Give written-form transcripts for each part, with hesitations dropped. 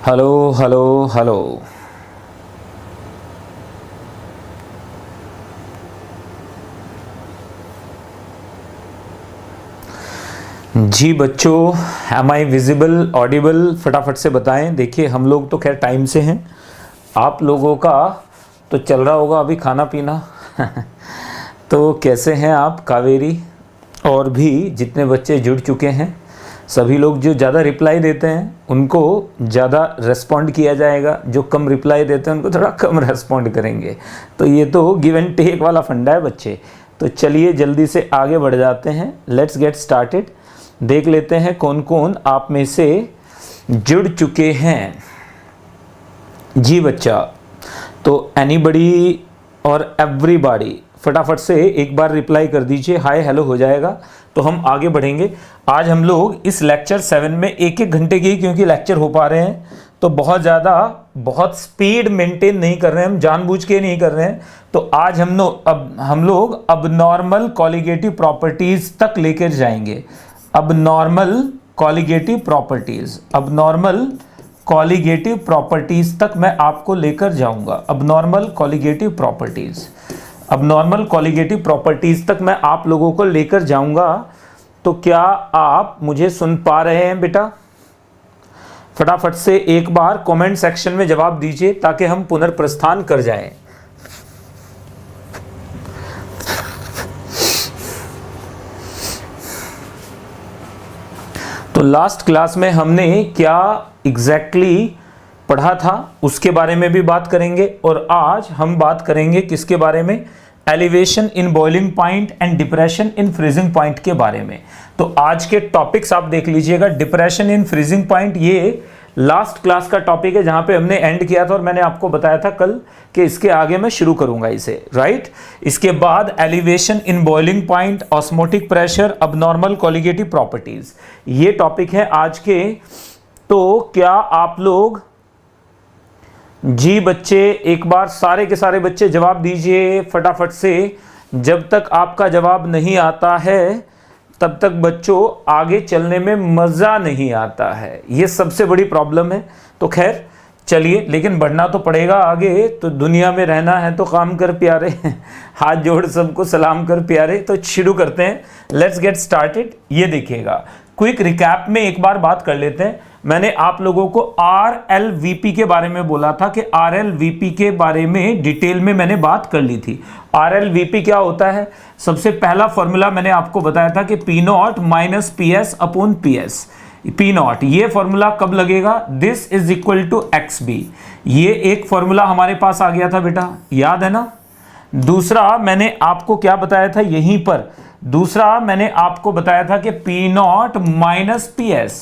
Hello hello hello. जी बच्चों, M आई visible Audible? फटाफट से बताएं। देखिए हम लोग तो खैर टाइम से हैं, आप लोगों का तो चल रहा होगा अभी खाना पीना। तो कैसे हैं आप कावेरी? और भी जितने बच्चे जुड़ चुके हैं, सभी लोग जो ज़्यादा रिप्लाई देते हैं उनको ज़्यादा रेस्पॉन्ड किया जाएगा, जो कम रिप्लाई देते हैं उनको थोड़ा कम रेस्पॉन्ड करेंगे। तो ये तो गिव एंड टेक वाला फंडा है बच्चे। तो चलिए जल्दी से आगे बढ़ जाते हैं, लेट्स गेट स्टार्टेड। देख लेते हैं कौन कौन आप में से जुड़ चुके हैं। जी बच्चा, तो एनीबडी और एवरीबॉडी फटाफट से एक बार रिप्लाई कर दीजिए, हाय हेलो हो जाएगा तो हम आगे बढ़ेंगे। आज हम लोग इस लेक्चर 7 में एक एक घंटे की क्योंकि लेक्चर हो पा रहे हैं, तो बहुत स्पीड मेंटेन नहीं कर रहे हैं, हम जानबूझ के नहीं कर रहे हैं। तो आज हम लोग अब नॉर्मल कॉलिगेटिव प्रॉपर्टीज तक लेकर जाएंगे। अब नॉर्मल कॉलिगेटिव प्रॉपर्टीज तक मैं आपको लेकर जाऊंगा। अब नॉर्मल कॉलिगेटिव प्रॉपर्टीज तक मैं आप लोगों को लेकर जाऊंगा। तो क्या आप मुझे सुन पा रहे हैं बेटा? फटाफट से एक बार कमेंट सेक्शन में जवाब दीजिए ताकि हम पुनर्प्रस्थान कर जाएं। तो लास्ट क्लास में हमने क्या एग्जैक्टली पढ़ा था उसके बारे में भी बात करेंगे, और आज हम बात करेंगे किसके बारे में? Elevation in boiling point and depression in freezing point के बारे में। तो आज के टॉपिक्स आप देख लीजिएगा। डिप्रेशन इन फ्रीजिंग पॉइंट ये लास्ट क्लास का टॉपिक है जहां पे हमने एंड किया था, और मैंने आपको बताया था कल कि इसके आगे मैं शुरू करूंगा इसे, राइट। इसके बाद elevation in boiling point, osmotic pressure, abnormal colligative properties, ये टॉपिक है आज के। तो क्या आप लोग, जी बच्चे एक बार सारे के सारे बच्चे जवाब दीजिए फटाफट से। जब तक आपका जवाब नहीं आता है तब तक बच्चों आगे चलने में मज़ा नहीं आता है, ये सबसे बड़ी प्रॉब्लम है। तो खैर चलिए, लेकिन बढ़ना तो पड़ेगा आगे, तो दुनिया में रहना है तो काम कर प्यारे। हाथ जोड़ सबको सलाम कर प्यारे। तो शुरू करते हैं, लेट्स गेट स्टार्टेड। ये देखिएगा, क्विक रिकैप में एक बार बात कर लेते हैं। मैंने आप लोगों को RLVP के बारे में बोला था कि RLVP के बारे में डिटेल में मैंने बात कर ली थी। RLVP क्या होता है? सबसे पहला फॉर्मूला मैंने आपको बताया था कि P0 minus PS upon PS। P0 ये फॉर्मूला कब लगेगा? This is equal to XB। ये एक फॉर्मूला हमारे पास आ गया था बेटा, याद है ना। दूसरा मैंने आपको क्या बताया था यहीं पर? दूसरा मैंने आपको बताया था कि P0 माइनस PS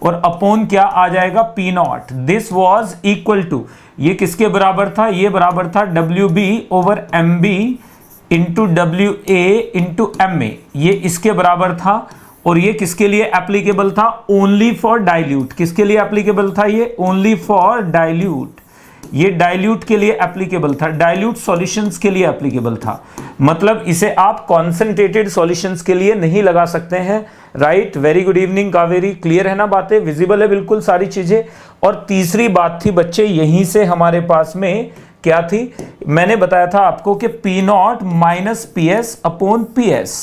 और अपॉन क्या आ जाएगा? P0। This was equal to, ये किसके बराबर था? ये बराबर था WB over MB into WA into MA, ये इसके बराबर था। और ये किसके लिए एप्लीकेबल था? Only for dilute. किसके लिए एप्लीकेबल था ये? Only for dilute. ये डाइल्यूट के लिए एप्लीकेबल था, डाइल्यूट सॉल्यूशंस के लिए एप्लीकेबल था। मतलब इसे आप कॉन्सेंट्रेटेड सॉल्यूशंस के लिए नहीं लगा सकते हैं, right. Very good evening Kaveri, clear है ना बातें? विजिबल है बिल्कुल सारी चीजें। और तीसरी बात थी बच्चे, यहीं से हमारे पास में क्या थी? मैंने बताया था आपको कि P0 minus PS upon PS,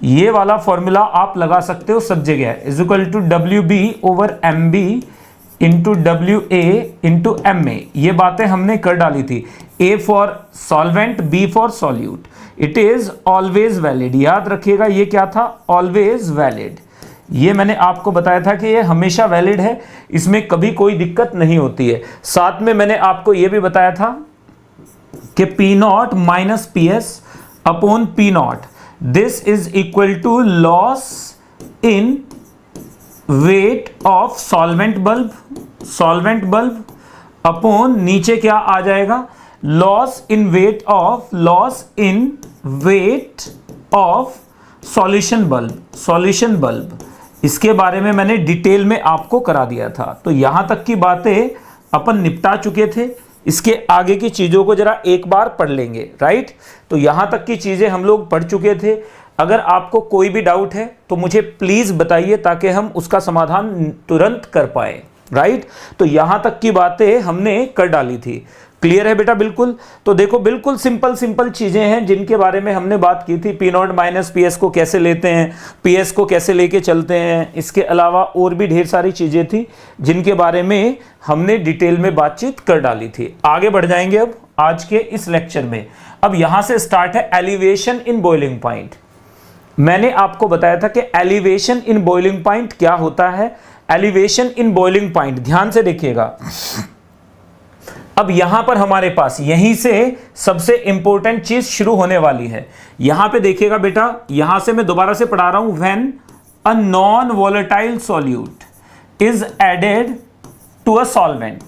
ये वाला फॉर्मूला आप लगा सकते हो सब जगह, is equal to WB over MB into WA into MA। ये बातें हमने कर डाली थी। A for solvent, B for solute. It is always valid, याद रखिएगा ये क्या था? Always valid. ये मैंने आपको बताया था कि ये हमेशा वैलिड है, इसमें कभी कोई दिक्कत नहीं होती है। साथ में मैंने आपको ये भी बताया था कि P0 minus PS upon P0, this is equal to loss in weight of solvent bulb upon नीचे क्या आ जाएगा? Loss in weight of solution bulb. इसके बारे में मैंने डिटेल में आपको करा दिया था। तो यहां तक की बातें अपन निपटा चुके थे। इसके आगे की चीजों को जरा एक बार पढ़ लेंगे, राइट। तो यहां तक की चीजें हम लोग पढ़ चुके थे। अगर आपको कोई भी डाउट है तो मुझे प्लीज बताइए ताकि हम उसका समाधान तुरंत कर पाए। राइट। तो यहां तक की बातें हमने कर डाली थी। क्लियर है बेटा? बिल्कुल। तो देखो बिल्कुल सिंपल चीजें हैं जिनके बारे में हमने बात की थी। P not minus P S को कैसे लेते हैं, पी एस को कैसे लेके चलते हैं, इसके अलावा और भी ढेर सारी चीजें थी जिनके बारे में हमने डिटेल में बातचीत कर डाली थी। आगे बढ़ जाएंगे अब आज के इस लेक्चर में। अब यहां से स्टार्ट है एलिवेशन इन बॉइलिंग पॉइंट। मैंने आपको बताया था कि एलिवेशन इन बॉइलिंग पॉइंट क्या होता है। एलिवेशन इन बॉइलिंग पॉइंट, ध्यान से देखिएगा। अब यहां पर हमारे पास यहीं से सबसे इंपॉर्टेंट चीज शुरू होने वाली है। यहां पे देखिएगा बेटा, यहां से मैं दोबारा से पढ़ा रहा हूं। When a non volatile solute is added to a solvent,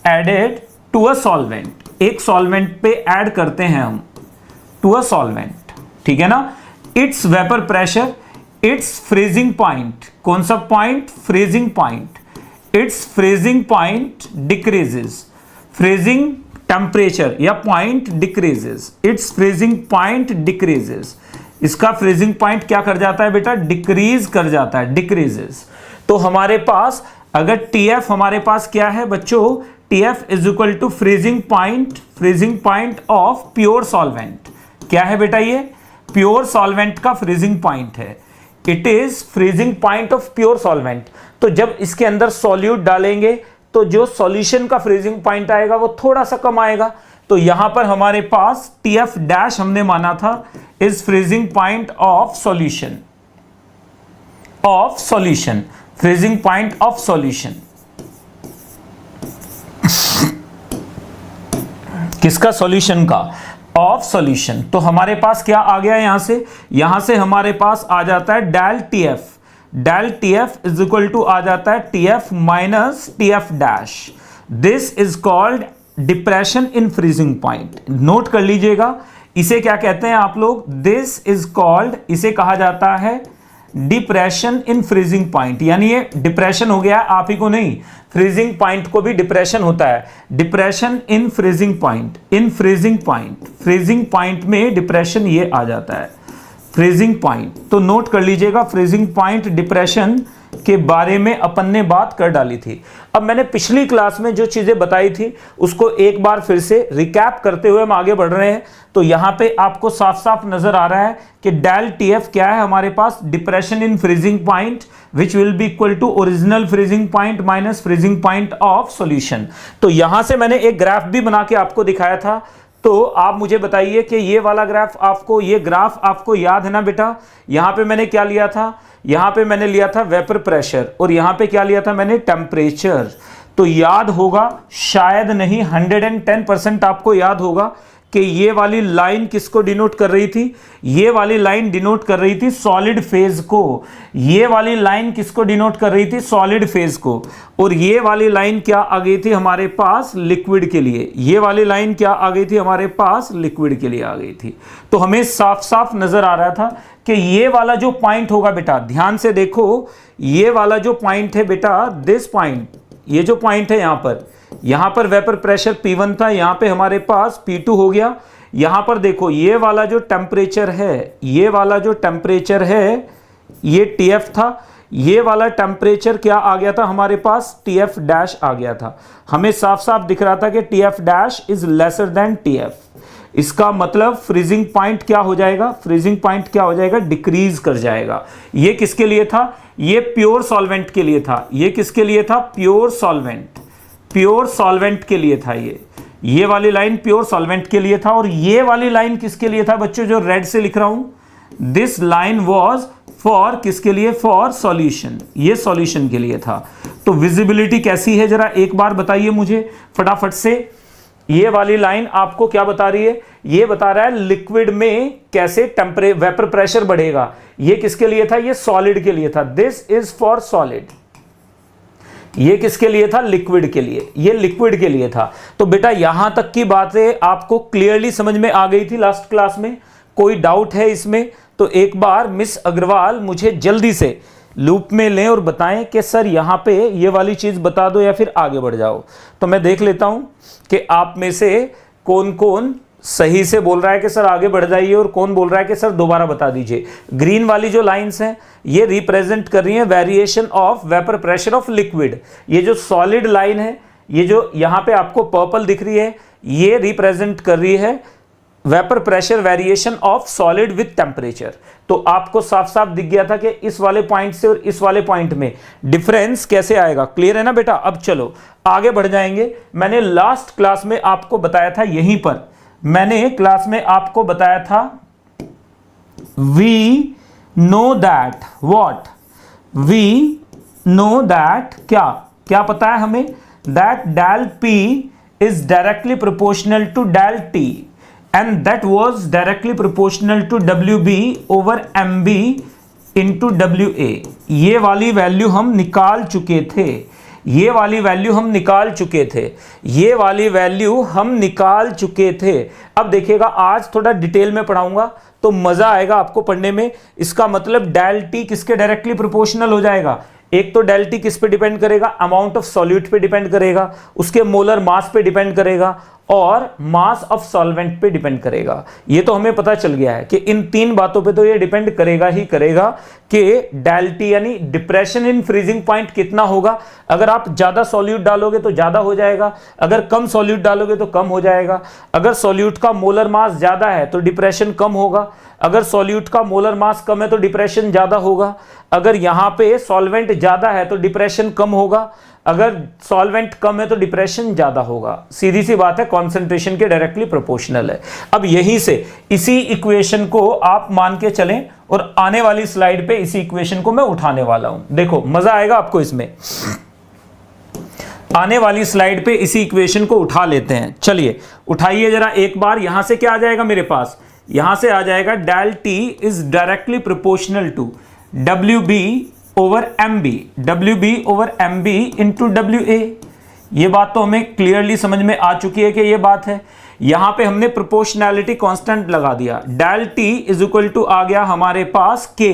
added to a solvent, एक सॉल्वेंट पे ऐड करते हैं हम, टू अ सॉल्वेंट, ठीक है ना। It's vapour pressure, it's freezing point, कौन सा point? Freezing point. It's freezing point decreases, freezing temperature या point decreases, it's freezing point decreases. इसका फ्रीजिंग पॉइंट क्या कर जाता है बेटा? डिक्रीज कर जाता है, डिक्रीजेस। तो हमारे पास अगर टीएफ हमारे पास क्या है बच्चों? TF is equal to freezing point of pure solvent. क्या है बेटा? ये प्योर सॉल्वेंट का फ्रीजिंग पॉइंट है। It is freezing point of pure solvent. तो जब इसके अंदर सॉल्यूट डालेंगे तो जो सॉल्यूशन का फ्रीजिंग पॉइंट आएगा वो थोड़ा सा कम आएगा। तो यहां पर हमारे पास टीएफ डैश हमने माना था is freezing point of solution, freezing point of solution. किसका? सॉल्यूशन का, ऑफ सॉल्यूशन। तो हमारे पास क्या आ गया? यहां से हमारे पास आ जाता है del TF, del TF is equal to आ जाता है TF minus TF dash. This is called depression in freezing point. Note कर लीजिएगा, इसे क्या कहते हैं आप लोग? दिस इज कॉल्ड, इसे कहा जाता है डिप्रेशन इन फ्रीजिंग पॉइंट। यानी ये डिप्रेशन हो गया, आप ही को नहीं, फ्रीजिंग पॉइंट को भी डिप्रेशन होता है। Depression in freezing point, in freezing point, freezing point में डिप्रेशन ये आ जाता है, फ्रीजिंग पॉइंट। तो नोट कर लीजिएगा, फ्रीजिंग पॉइंट डिप्रेशन के बारे में अपन ने बात कर डाली थी। अब मैंने पिछली क्लास में जो चीजें बताई थी उसको एक बार फिर से रिकैप करते हुए हम आगे बढ़ रहे हैं। तो यहां पे आपको साफ साफ नजर आ रहा है कि डेल टीएफ क्या है हमारे पास? Depression in freezing point which will be equal to original freezing point minus freezing point of solution. तो यहां से मैंने एक ग्राफ भी बना के आपको दिखाया था। तो आप मुझे बताइए कि ये वाला ग्राफ आपको, ये ग्राफ आपको याद है ना बेटा? यहां पे मैंने क्या लिया था? यहां पे मैंने लिया था वेपर प्रेशर और यहां पे क्या लिया था मैंने? टेम्परेचर। तो याद होगा, शायद नहीं 110% आपको याद होगा कि ये वाली लाइन किसको डिनोट कर रही थी? ये वाली लाइन डिनोट कर रही थी सॉलिड फेज को। ये वाली लाइन किसको डिनोट कर रही थी? सॉलिड फेज को। और ये वाली लाइन क्या आ गई थी हमारे पास? लिक्विड के लिए। ये वाली लाइन क्या आ गई थी हमारे पास? लिक्विड के लिए आ गई थी। तो हमें साफ साफ नजर आ रहा था कि ये वाला जो पॉइंट होगा बेटा, ध्यान से देखो, ये वाला जो पॉइंट है बेटा, दिस पॉइंट, ये जो पॉइंट है यहां पर वेपर प्रेशर P1 था, यहां पे हमारे पास P2 हो गया। यहां पर देखो ये वाला जो टेम्परेचर है, ये वाला जो टेम्परेचर है ये TF था। ये वाला टेम्परेचर क्या आ गया था हमारे पास? TF डैश आ गया था। हमें साफ साफ दिख रहा था कि TF dash is lesser than TF। इसका मतलब फ्रीजिंग पॉइंट क्या हो जाएगा? फ्रीजिंग पॉइंट क्या हो जाएगा? डिक्रीज कर जाएगा। ये किसके लिए था? ये प्योर सॉल्वेंट के लिए था। ये किसके लिए था? प्योर सॉल्वेंट, प्योर सॉल्वेंट के लिए था। ये वाली लाइन प्योर सॉल्वेंट के लिए था। और ये वाली लाइन किसके लिए था बच्चों? जो रेड से लिख रहा हूं, दिस लाइन वाज फॉर किसके लिए? For solution. ये सॉल्यूशन के लिए था। तो विजिबिलिटी कैसी है जरा एक बार बताइए मुझे फटाफट से। ये वाली लाइन आपको क्या बता रही है? ये बता रहा है लिक्विड में कैसे वेपर प्रेशर बढ़ेगा। ये किसके लिए था? ये सॉलिड के लिए था। This is for solid. ये किसके लिए था? लिक्विड के लिए। ये लिक्विड के लिए था। तो बेटा यहां तक की बातें आपको क्लियरली समझ में आ गई थी लास्ट क्लास में? कोई डाउट है इसमें? तो एक बार मिस अग्रवाल मुझे जल्दी से लूप में लें और बताएं कि सर यहां पे ये वाली चीज बता दो या फिर आगे बढ़ जाओ। तो मैं देख लेता हूं कि आप में से कौन कौन सही से बोल रहा है कि सर आगे बढ़ जाइए, और कौन बोल रहा है कि सर दोबारा बता दीजिए। ग्रीन वाली जो लाइंस हैं ये रिप्रेजेंट कर रही हैं variation of vapour pressure of liquid. ये जो सॉलिड लाइन है, ये जो यहां पे आपको पर्पल दिख रही है, ये रिप्रेजेंट कर रही है vapour pressure variation of solid with temperature. तो आपको साफ साफ दिख गया था कि इस वाले पॉइंट से और इस वाले पॉइंट में डिफरेंस कैसे आएगा। क्लियर है ना बेटा? अब चलो आगे बढ़ जाएंगे। मैंने लास्ट क्लास में आपको बताया था, यहीं पर मैंने क्लास में आपको बताया था, we know that what, we know that क्या क्या पता है हमें, that del P is directly proportional to del T and that was directly proportional to WB over MB into WA। ये वाली वैल्यू हम निकाल चुके थे, ये वाली वैल्यू हम निकाल चुके थे, ये वाली वैल्यू हम निकाल चुके थे। अब देखिएगा आज थोड़ा डिटेल में पढ़ाऊंगा तो मजा आएगा आपको पढ़ने में। इसका मतलब डेल टी किसके डायरेक्टली प्रोपोर्शनल हो जाएगा? एक तो डेल टी किस पे डिपेंड करेगा? अमाउंट ऑफ सॉल्यूट पे डिपेंड करेगा, उसके मोलर मास पे डिपेंड करेगा, और मास ऑफ सॉल्वेंट पे डिपेंड करेगा। ये तो हमें पता चल गया है कि इन तीन बातों पे तो ये डिपेंड करेगा ही करेगा कि डेल टी यानी डिप्रेशन इन फ्रीजिंग पॉइंट कितना होगा। अगर आप ज्यादा सॉल्यूट डालोगे तो ज्यादा हो जाएगा, अगर कम सॉल्यूट डालोगे तो कम हो जाएगा। अगर सॉल्यूट का मोलर मास ज्यादा है तो डिप्रेशन कम होगा, अगर सॉल्यूट का मोलर मास कम है तो डिप्रेशन ज्यादा होगा, अगर यहां पे सॉल्वेंट ज्यादा है तो डिप्रेशन कम होगा, अगर सॉल्वेंट कम है तो डिप्रेशन ज्यादा होगा। सीधी सी बात है, कॉन्सेंट्रेशन के डायरेक्टली प्रोपोर्शनल है। अब यहीं से इसी इक्वेशन को आप मान के चलें और आने वाली स्लाइड पे इसी इक्वेशन को मैं उठाने वाला हूं। देखो मजा आएगा आपको इसमें। आने वाली स्लाइड पे इसी इक्वेशन को उठा लेते हैं। चलिए उठाइए जरा एक बार। यहां से क्या आ जाएगा मेरे पास? यहां से आ जाएगा del T is directly proportional to WB over MB, WB over MB into WA। ये बात तो हमें क्लियरली समझ में आ चुकी है कि ये बात है। यहां पे हमने प्रोपोर्शनैलिटी कांस्टेंट लगा दिया। Del T is equal to आ गया हमारे पास K,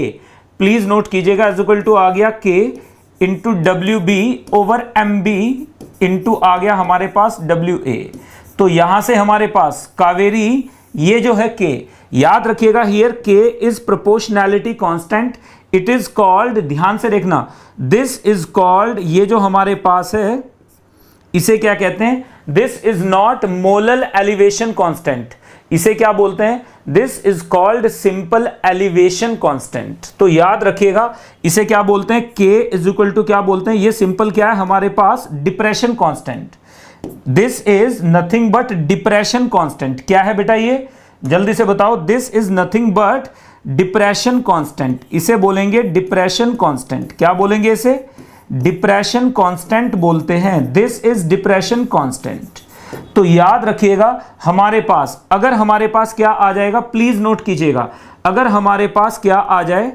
प्लीज नोट कीजिएगा, इज इक्वल टू आ गया K into WB over MB into आ गया हमारे पास WA। तो यहां से हमारे पास कावेरी, ये जो है K, याद रखिएगा here K is proportionality constant. It is called, ध्यान से देखना, दिस इज कॉल्ड, ये जो हमारे पास है इसे क्या कहते हैं? This is not molar elevation constant. इसे क्या बोलते हैं? This is called simple elevation constant. तो याद रखिएगा इसे क्या बोलते हैं? K इज इक्वल टू क्या बोलते हैं? ये सिंपल क्या है हमारे पास? Depression constant. This is nothing but depression constant. क्या है बेटा ये? जल्दी से बताओ। This is nothing but depression constant. इसे बोलेंगे डिप्रेशन कांस्टेंट। क्या बोलेंगे इसे? डिप्रेशन कांस्टेंट बोलते हैं। This is depression constant. तो याद रखिएगा हमारे पास, अगर हमारे पास क्या आ जाएगा, प्लीज नोट कीजिएगा, अगर हमारे पास क्या आ जाए,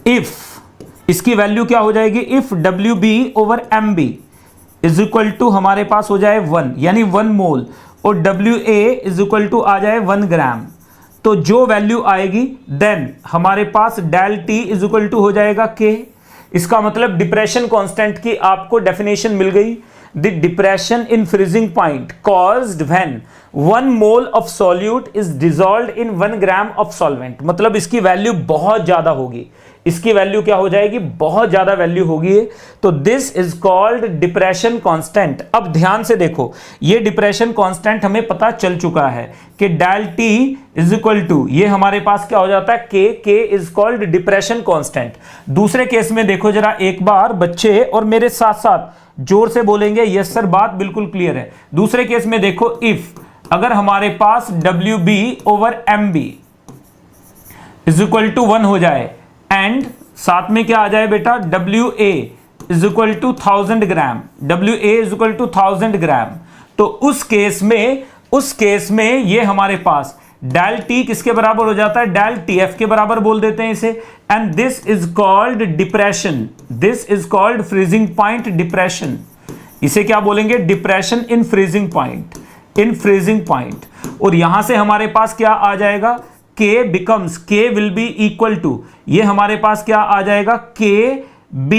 इफ, इसकी वैल्यू क्या हो जाएगी? If WB over MB is equal to हमारे पास हो जाए 1, यानी 1 मोल, और WA इज इक्वल टू आ जाए 1 ग्राम। तो जो वैल्यू आएगी देन हमारे पास del T is equal to हो जाएगा K। इसका मतलब डिप्रेशन कांस्टेंट की आपको डेफिनेशन मिल गई। The depression in freezing point caused when 1 mole of solute is dissolved in 1 gram of solvent. मतलब इसकी वैल्यू बहुत ज्यादा होगी। इसकी वैल्यू क्या हो जाएगी? बहुत ज्यादा वैल्यू होगी। तो this is called depression constant. अब ध्यान से देखो, ये डिप्रेशन कांस्टेंट हमें पता चल चुका है कि del T is equal to, ये हमारे पास क्या हो जाता है? K is called depression constant. दूसरे केस में देखो जरा एक बार बच्चे, और मेरे साथ साथ जोर से बोलेंगे यस सर, बात बिल्कुल क्लियर है। दूसरे केस में देखो, इफ अगर हमारे पास WB over MB is equal to 1 हो जाए एंड साथ में क्या आ जाए बेटा? WA is equal to 1000 gram, WA is equal to 1000 gram. तो उस केस में ये हमारे पास डेल टी किसके बराबर हो जाता है? डेल TF के बराबर बोल देते हैं इसे। And this is called depression, this is called freezing point depression. इसे क्या बोलेंगे? Depression in freezing point, in freezing point. और यहां से हमारे पास क्या आ जाएगा? K will be equal to, ये हमारे पास क्या आ जाएगा? KB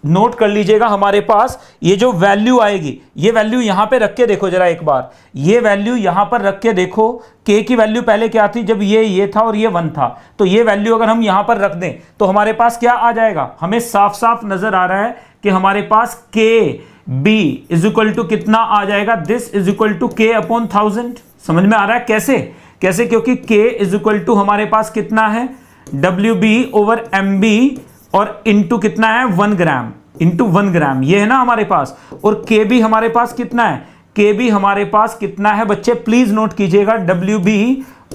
नोट कर लीजिएगा हमारे पास ये जो वैल्यू आएगी, ये वैल्यू यहां पे रख के देखो जरा एक बार, ये वैल्यू यहां पर रख के देखो, k की वैल्यू पहले क्या थी, जब ये था और ये 1 था, तो ये वैल्यू अगर हम यहां पर रख दें तो हमारे पास क्या आ जाएगा, हमें साफ साफ नजर आ रहा है कि हमारे पास k b is equal to कितना आ जाएगा, this is equal to k upon 1000। समझ में आ रहा है कैसे कैसे, क्योंकि k इज इक्वल टू हमारे पास कितना है, WB ओवर MB और इंटू कितना है 1 ग्राम, इंटू 1 ग्राम, ये है ना हमारे पास। और KB हमारे पास कितना है, KB हमारे पास कितना है बच्चे, प्लीज नोट कीजिएगा, WB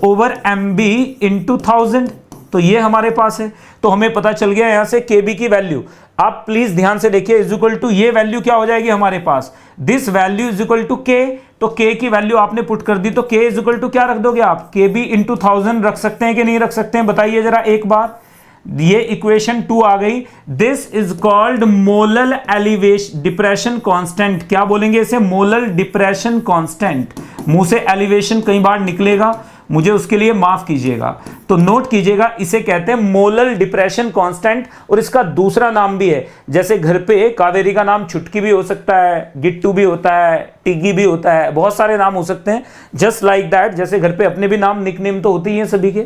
ओवर MB इंटू 1000, तो ये हमारे पास है। तो हमें पता चल गया यहां से KB की वैल्यू, आप प्लीज ध्यान से देखिए, इज इक्वल टू ये वैल्यू क्या हो जाएगी हमारे पास, this value is equal to K, तो K की वैल्यू आपने पुट कर दी, तो K इज इक्वल टू क्या रख दोगे आप, KB इंटू 1000 रख सकते हैं कि नहीं रख सकते हैं, बताइए जरा एक बार। ये इक्वेशन 2 आ गई। This is called molal elevation depression constant, क्या बोलेंगे इसे, मोलल डिप्रेशन कांस्टेंट। मुंह से एलिवेशन कई बार निकलेगा, मुझे उसके लिए माफ कीजिएगा, तो नोट कीजिएगा, इसे कहते हैं मोलल डिप्रेशन कांस्टेंट। और इसका दूसरा नाम भी है, जैसे घर पे कावेरी का नाम छुटकी भी हो सकता है, गिट्टू भी होता है, टिग्गी भी होता है, बहुत सारे नाम हो सकते हैं, जस्ट लाइक दैट, जैसे घर पे अपने भी नाम निकनेम तो होते ही हैं सभी के,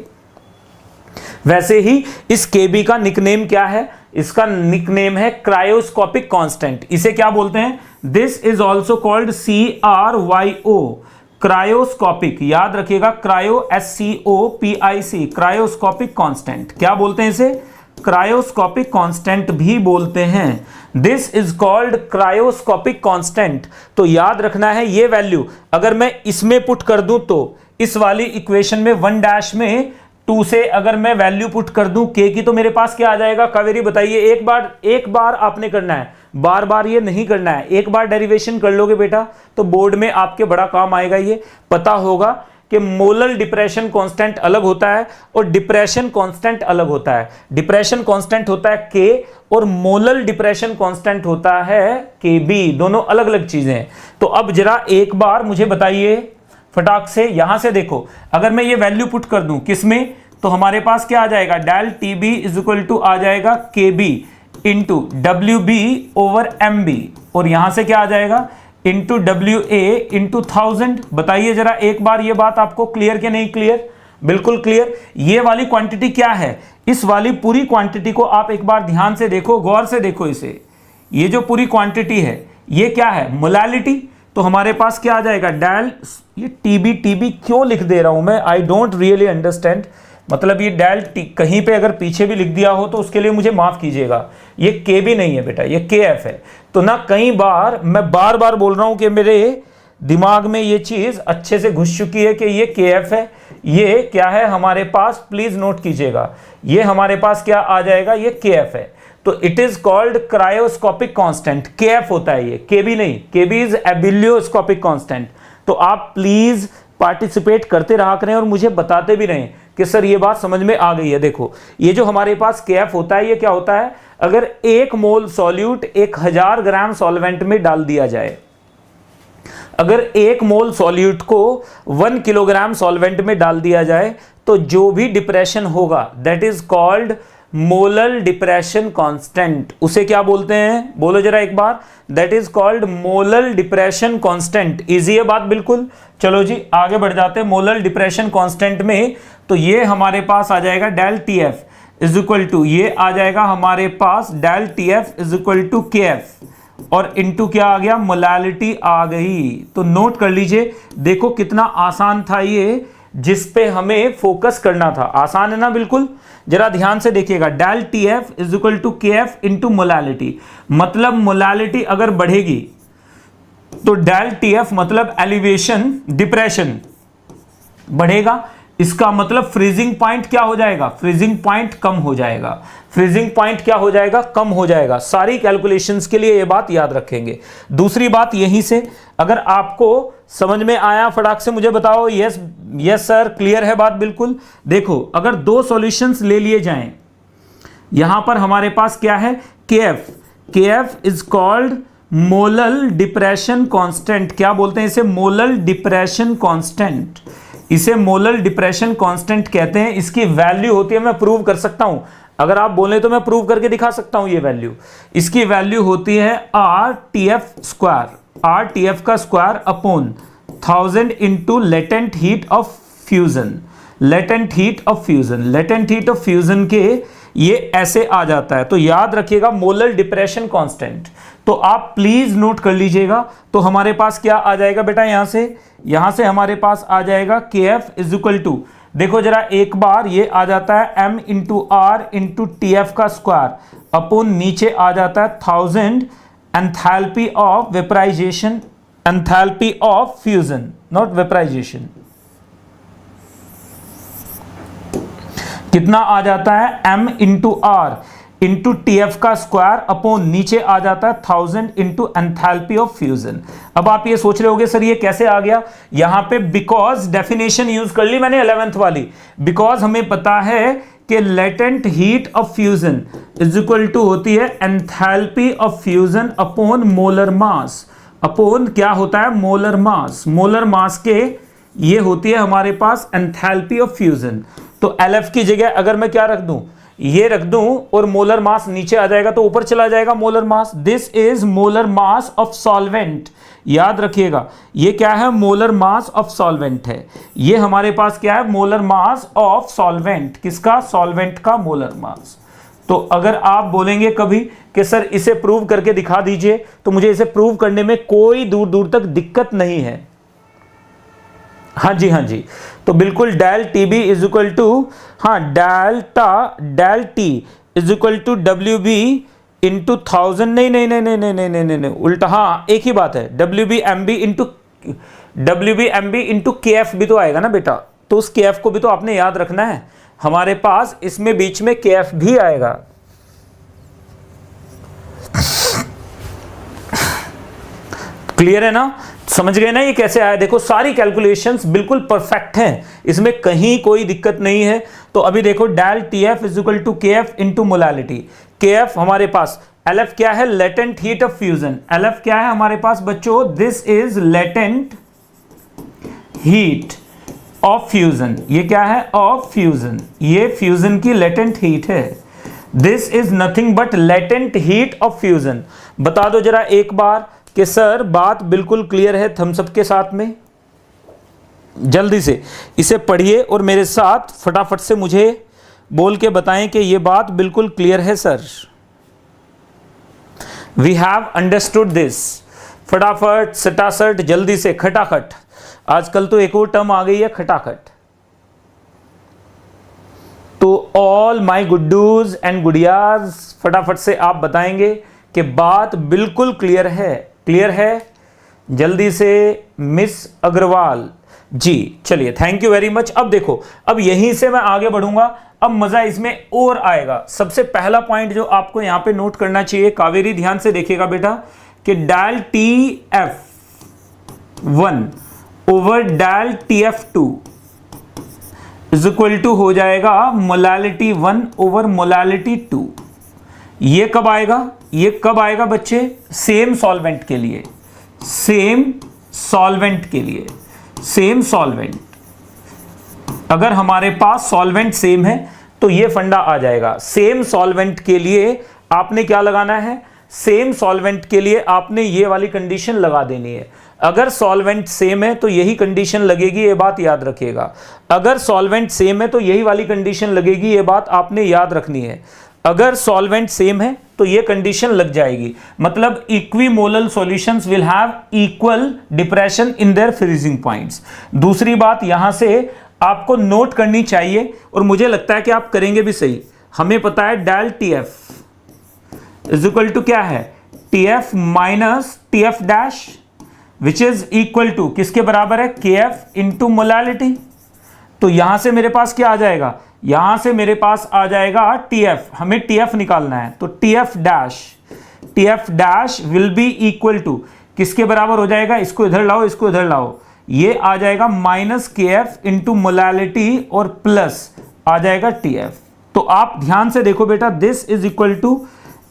वैसे ही इस KB का निकनेम क्या है, इसका निकनेम है क्रायोस्कोपिक कांस्टेंट। इसे क्या बोलते हैं, this is also called CRYO, cryoscopic, याद रखिएगा, क्रायो SCOPIC, क्रायोस्कोपिक कांस्टेंट, क्या बोलते हैं इसे, क्रायोस्कोपिक कांस्टेंट भी बोलते हैं। This is called cryoscopic constant. तो याद रखना है ये वैल्यू अगर मैं इसमें पुट कर दूं, तो इस वाली इक्वेशन में 1 डैश में 2 से अगर मैं वैल्यू पुट कर दूं K की, तो मेरे पास क्या आ जाएगा, कावेरी बताइए, एक बार आपने करना है, बार बार ये नहीं करना है, एक बार डेरिवेशन कर लोगे बेटा तो बोर्ड में आपके बड़ा काम आएगा। ये पता होगा कि मोलल डिप्रेशन कांस्टेंट अलग होता है और डिप्रेशन कांस्टेंट अलग होता है। डिप्रेशन कांस्टेंट होता है K और मोलल डिप्रेशन कांस्टेंट होता है KB, दोनों अलग अलग चीजें हैं। तो अब जरा एक बार मुझे बताइए फटाक से, यहां से देखो, अगर मैं ये वैल्यू पुट कर दूं किसमें, तो हमारे पास क्या आ जाएगा, del TB is equal to आ जाएगा KB into WB over MB, और यहां से क्या आ जाएगा, इंटू WA इंटू 1000। बताइए जरा एक बार ये बात आपको क्लियर कि नहीं क्लियर, बिल्कुल क्लियर। ये वाली क्वांटिटी क्या है, इस वाली पूरी क्वांटिटी को आप एक बार ध्यान से देखो, गौर से देखो इसे, ये जो पूरी क्वांटिटी है ये क्या है, मोलालिटी। तो हमारे पास क्या आ जाएगा, डेल, ये TB क्यों लिख दे रहा हूं मैं, आई डोंट रियली अंडरस्टैंड, मतलब ये डेल कहीं पे अगर पीछे भी लिख दिया हो तो उसके लिए मुझे माफ कीजिएगा, ये KB नहीं है बेटा, ये KF है। तो ना कई बार मैं बार बार बोल रहा हूं कि मेरे दिमाग में ये चीज अच्छे से घुस चुकी है कि ये KF है, ये क्या है हमारे पास, प्लीज नोट कीजिएगा, ये हमारे पास क्या आ जाएगा, ये KF है। तो it is called cryoscopic constant, KF होता है ये, KB नहीं, KB इज एबिलियोस्कोपिक कांस्टेंट। तो आप प्लीज पार्टिसिपेट करते रहा करें और मुझे बताते भी रहें कि सर ये बात समझ में आ गई है। देखो ये जो हमारे पास KF होता है, ये क्या होता है, अगर 1 मोल सॉल्यूट 1000 ग्राम सॉल्वेंट में डाल दिया जाए, अगर 1 मोल सॉल्यूट को 1 किलोग्राम सॉल्वेंट में डाल दिया जाए, तो जो भी डिप्रेशन होगा that is called molal depression constant. उसे क्या बोलते हैं, बोलो जरा एक बार, that is called molal depression constant. Easy है बात बिल्कुल। चलो जी आगे बढ़ जाते हैं मोलल डिप्रेशन कांस्टेंट में। तो ये हमारे पास आ जाएगा del TF is equal to, ये आ जाएगा हमारे पास del TF is equal to KF और इनटू क्या आ गया, मोलालिटी आ गई। तो नोट कर लीजिए, देखो कितना आसान था ये, जिस पे हमें फोकस करना था। आसान है ना बिल्कुल, जरा ध्यान से देखिएगा, del TF is equal to KF into molality. मतलब मोलालिटी अगर बढ़ेगी तो डेल TF मतलब एलिवेशन डिप्रेशन बढ़ेगा, इसका मतलब फ्रीजिंग पॉइंट क्या हो जाएगा, फ्रीजिंग पॉइंट कम हो जाएगा। फ्रीजिंग पॉइंट क्या हो जाएगा, कम हो जाएगा। सारी कैलकुलेशंस के लिए ये बात याद रखेंगे। दूसरी बात यहीं से अगर आपको समझ में आया फटाक से मुझे बताओ, यस यस सर, क्लियर है बात बिल्कुल। देखो अगर 2 सॉल्यूशंस ले लिए जाएं, यहां पर हमारे पास क्या है, KF is called molal depression constant. क्या बोलते हैं इसे, मोलल डिप्रेशन कांस्टेंट। इसे मोलल डिप्रेशन कांस्टेंट कहते हैं। इसकी वैल्यू होती है, मैं प्रूव कर सकता हूं, अगर आप बोले तो मैं प्रूव करके दिखा सकता हूं ये वैल्यू। इसकी वैल्यू होती है RTF स्क्वायर, RTF का square upon 1000 into latent heat of fusion. Latent heat of fusion, latent heat of fusion के ये ऐसे आ जाता है। तो याद रखिएगा मोलर डिप्रेशन कांस्टेंट, तो आप प्लीज नोट कर लीजिएगा। तो हमारे पास क्या आ जाएगा बेटा, यहां से हमारे पास आ जाएगा KF इज इक्वल टू, देखो जरा एक बार, ये आ जाता है M into R into TF का स्क्वायर अपॉन नीचे आ जाता है 1000 enthalpy of vaporization, enthalpy of fusion, not vaporization. कितना आ जाता है M into R into TF का स्क्वायर अपॉन नीचे आ जाता है 1000 इंटू एंथैल्पी ऑफ फ्यूजन। अब आप ये सोच रहे होगे सर ये कैसे आ गया, यहां पे बिकॉज डेफिनेशन यूज कर ली मैंने 11th वाली, बिकॉज हमें पता है कि latent heat of fusion is equal to होती है enthalpy of fusion upon molar mass, upon क्या होता है मोलर मास, मोलर मास के ये होती है हमारे पास एंथैल्पी ऑफ फ्यूजन। तो LF की जगह अगर मैं क्या रख दूं, ये रख दूं और मोलर मास नीचे आ जाएगा तो ऊपर चला जाएगा molar mass. This is molar mass of solvent, याद रखिएगा ये क्या है, मोलर मास ऑफ सॉल्वेंट है। ये हमारे पास क्या है, मोलर मास ऑफ सॉल्वेंट, किसका, सॉल्वेंट का मोलर मास। तो अगर आप बोलेंगे कभी कि सर इसे प्रूव करके दिखा दीजिए, तो मुझे इसे प्रूव करने में कोई दूर दूर तक दिक्कत नहीं है। हाँ जी, हाँ जी, तो बिल्कुल del TB is equal to, हाँ del T is equal to WB into 1000, नहीं नहीं नहीं नहीं नहीं नहीं नहीं नहीं उल्टा, हाँ एक ही बात है, WB MB इंटू KF भी तो आएगा ना बेटा, तो उस KF को भी तो आपने याद रखना है। हमारे पास इसमें बीच में KF भी आएगा। क्लियर है ना, समझ गए ना ये कैसे आया। देखो सारी कैलकुलेशंस बिल्कुल परफेक्ट हैं, इसमें कहीं कोई दिक्कत नहीं है। तो अभी देखो del TF is equal to KF into molality. KF हमारे पास, LF क्या है, latent heat of fusion. LF क्या है हमारे पास बच्चों, this is latent heat of fusion. ये क्या है, ऑफ फ्यूजन, ये फ्यूजन की लेटेंट हीट है। This is nothing but latent heat of fusion. बता दो जरा एक बार कि सर बात बिल्कुल क्लियर है थम्स अप के साथ में, जल्दी से इसे पढ़िए और मेरे साथ फटाफट से मुझे बोल के बताएं कि ये बात बिल्कुल क्लियर है sir. We have understood this. फटाफट सटासट जल्दी से, खटाखट, आजकल तो एक और टर्म आ गई है खटाखट। तो ऑल माय गुड्डूज एंड गुड़ियाज फटाफट से आप बताएंगे कि बात बिल्कुल क्लियर है, क्लियर है, जल्दी से मिस अग्रवाल जी। चलिए थैंक यू वेरी मच। अब देखो, अब यहीं से मैं आगे बढ़ूंगा, अब मजा इसमें और आएगा। सबसे पहला पॉइंट जो आपको यहां पे नोट करना चाहिए, कावेरी ध्यान से देखिएगा बेटा, कि del TF1 over del TF2 is equal to हो जाएगा मोलालिटी 1 ओवर मोलालिटी 2। ये कब आएगा, ये कब आएगा बच्चे, सेम सॉल्वेंट के लिए, सेम सॉल्वेंट के लिए, सेम सॉल्वेंट। अगर हमारे पास सॉल्वेंट सेम है तो ये फंडा आ जाएगा। सेम सॉल्वेंट के लिए आपने क्या लगाना है, सेम सॉल्वेंट के लिए आपने ये वाली कंडीशन लगा देनी है। अगर सॉल्वेंट सेम है तो यही कंडीशन लगेगी, ये बात याद रखिएगा। अगर सॉल्वेंट सेम है तो यही वाली कंडीशन लगेगी, ये बात आपने याद रखनी है। अगर सॉल्वेंट सेम है तो ये कंडीशन लग जाएगी, मतलब equimolal solutions will have equal depression in their freezing points. दूसरी बात यहां से आपको नोट करनी चाहिए और मुझे लगता है कि आप करेंगे भी सही। हमें पता है del TF is equal to क्या है, TF minus TF dash, which is equal to किसके बराबर है, KF इंटू मोलालिटी। तो यहां से मेरे पास क्या आ जाएगा, यहां से मेरे पास आ जाएगा TF, हमें TF निकालना है। तो TF dash will be equal to किसके बराबर हो जाएगा, इसको इधर लाओ, इसको इधर लाओ, ये आ जाएगा माइनस KF इंटू मोलालिटी और प्लस आ जाएगा TF। तो आप ध्यान से देखो बेटा, this is equal to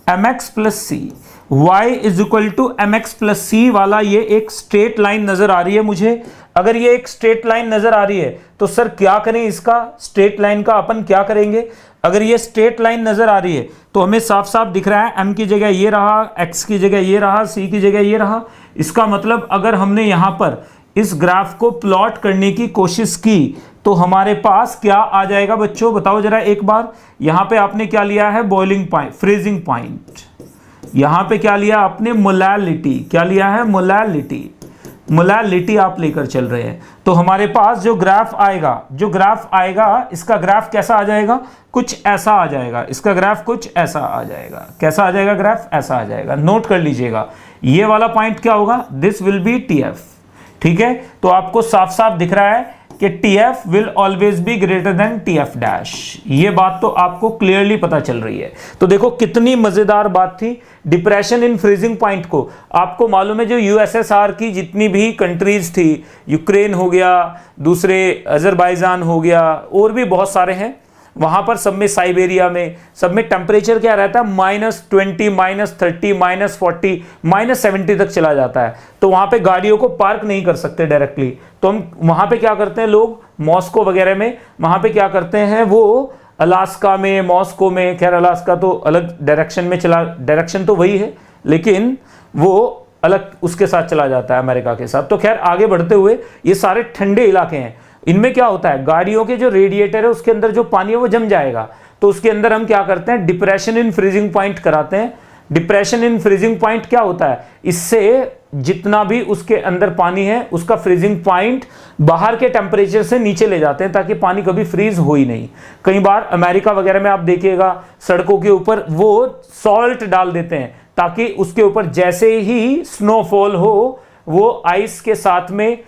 mx plus C, y is equal to mx plus C वाला ये एक स्ट्रेट लाइन नजर आ रही है मुझे। अगर ये एक स्ट्रेट लाइन नजर आ रही है तो सर क्या करें, इसका स्ट्रेट लाइन का अपन क्या करेंगे, अगर ये स्ट्रेट लाइन नजर आ रही है तो हमें साफ साफ दिख रहा है m की जगह ये रहा, x की जगह ये रहा, c की जगह ये रहा। इसका मतलब अगर हमने यहां पर इस ग्राफ को प्लॉट करने की कोशिश की तो हमारे पास क्या आ जाएगा बच्चों, बताओ जरा एक बार। यहां पे आपने क्या लिया है, बॉइलिंग पॉइंट, फ्रीजिंग पॉइंट। यहां पे क्या लिया आपने, मोलैलिटी। क्या लिया है, मोलैलिटी। मोलैलिटी आप लेकर चल रहे हैं। तो हमारे पास जो ग्राफ आएगा, इसका ग्राफ कैसा आ जाएगा, कुछ ऐसा आ जाएगा। इसका ग्राफ कुछ ऐसा आ जाएगा। कैसा आ जाएगा ग्राफ, ऐसा आ जाएगा। नोट कर लीजिएगा, ये वाला पॉइंट क्या होगा, दिस विल बी TF। ठीक है, तो आपको साफ साफ दिख रहा है कि TF will always be greater than TF dash. ये बात तो आपको क्लियरली पता चल रही है। तो देखो कितनी मजेदार बात थी। डिप्रेशन इन फ्रीजिंग पॉइंट को आपको मालूम है, जो USSR की जितनी भी कंट्रीज थी, यूक्रेन हो गया, दूसरे अजरबैजान हो गया, और भी बहुत सारे हैं, वहां पर सब में, साइबेरिया में, सब में टेम्परेचर क्या रहता है, -20, -30, -40, -70 तक चला जाता है। तो वहां पे गाड़ियों को पार्क नहीं कर सकते डायरेक्टली। तो हम वहां पे क्या करते हैं लोग, मॉस्को वगैरह में, वहां पे क्या करते हैं वो, अलास्का में, मॉस्को में, खैर अलास्का तो अलग डायरेक्शन में चला, डायरेक्शन तो वही है लेकिन वो अलग उसके साथ चला जाता है, अमेरिका के साथ। तो खैर आगे बढ़ते हुए, ये सारे ठंडे इलाके हैं। इनमें क्या होता है, गाड़ियों के जो रेडिएटर है उसके अंदर जो पानी है वो जम जाएगा। तो उसके अंदर हम क्या करते हैं, डिप्रेशन इन फ्रीजिंग पॉइंट कराते हैं। डिप्रेशन इन फ्रीजिंग पॉइंट क्या होता है, इससे जितना भी उसके अंदर पानी है उसका फ्रीजिंग पॉइंट बाहर के टेम्परेचर से नीचे ले जाते हैं, ताकि पानी कभी फ्रीज हो ही नहीं। कई बार अमेरिका वगैरह में आप देखिएगा, सड़कों के ऊपर वो सॉल्ट डाल देते हैं, ताकि उसके ऊपर जैसे ही स्नोफॉल हो वो आइस के साथ में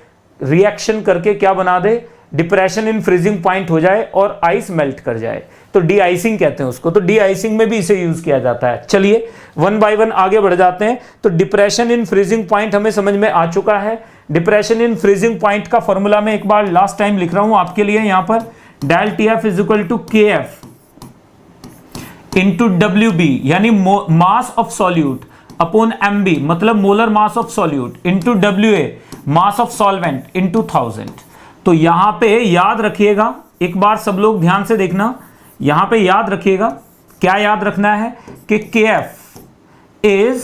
रिएक्शन करके क्या बना दे, डिप्रेशन इन फ्रीजिंग पॉइंट हो जाए और आइस मेल्ट कर जाए। तो डी आइसिंग कहते हैं उसको। तो डी आइसिंग में भी इसे यूज किया जाता है। चलिए वन बाय वन आगे बढ़ जाते हैं। तो डिप्रेशन इन फ्रीजिंग पॉइंट हमें समझ में आ चुका है। डिप्रेशन इन फ्रीजिंग पॉइंट का फॉर्मूला मैं एक बार लास्ट टाइम लिख रहा हूं आपके लिए यहां पर, del TF is equal to KF into WB, यानी mass of solute upon MB, मतलब molar mass of solute, into WA, mass of solvent, into 1000। तो यहां पे याद रखिएगा, एक बार सब लोग ध्यान से देखना, यहां पे याद रखिएगा, क्या याद रखना है कि KF is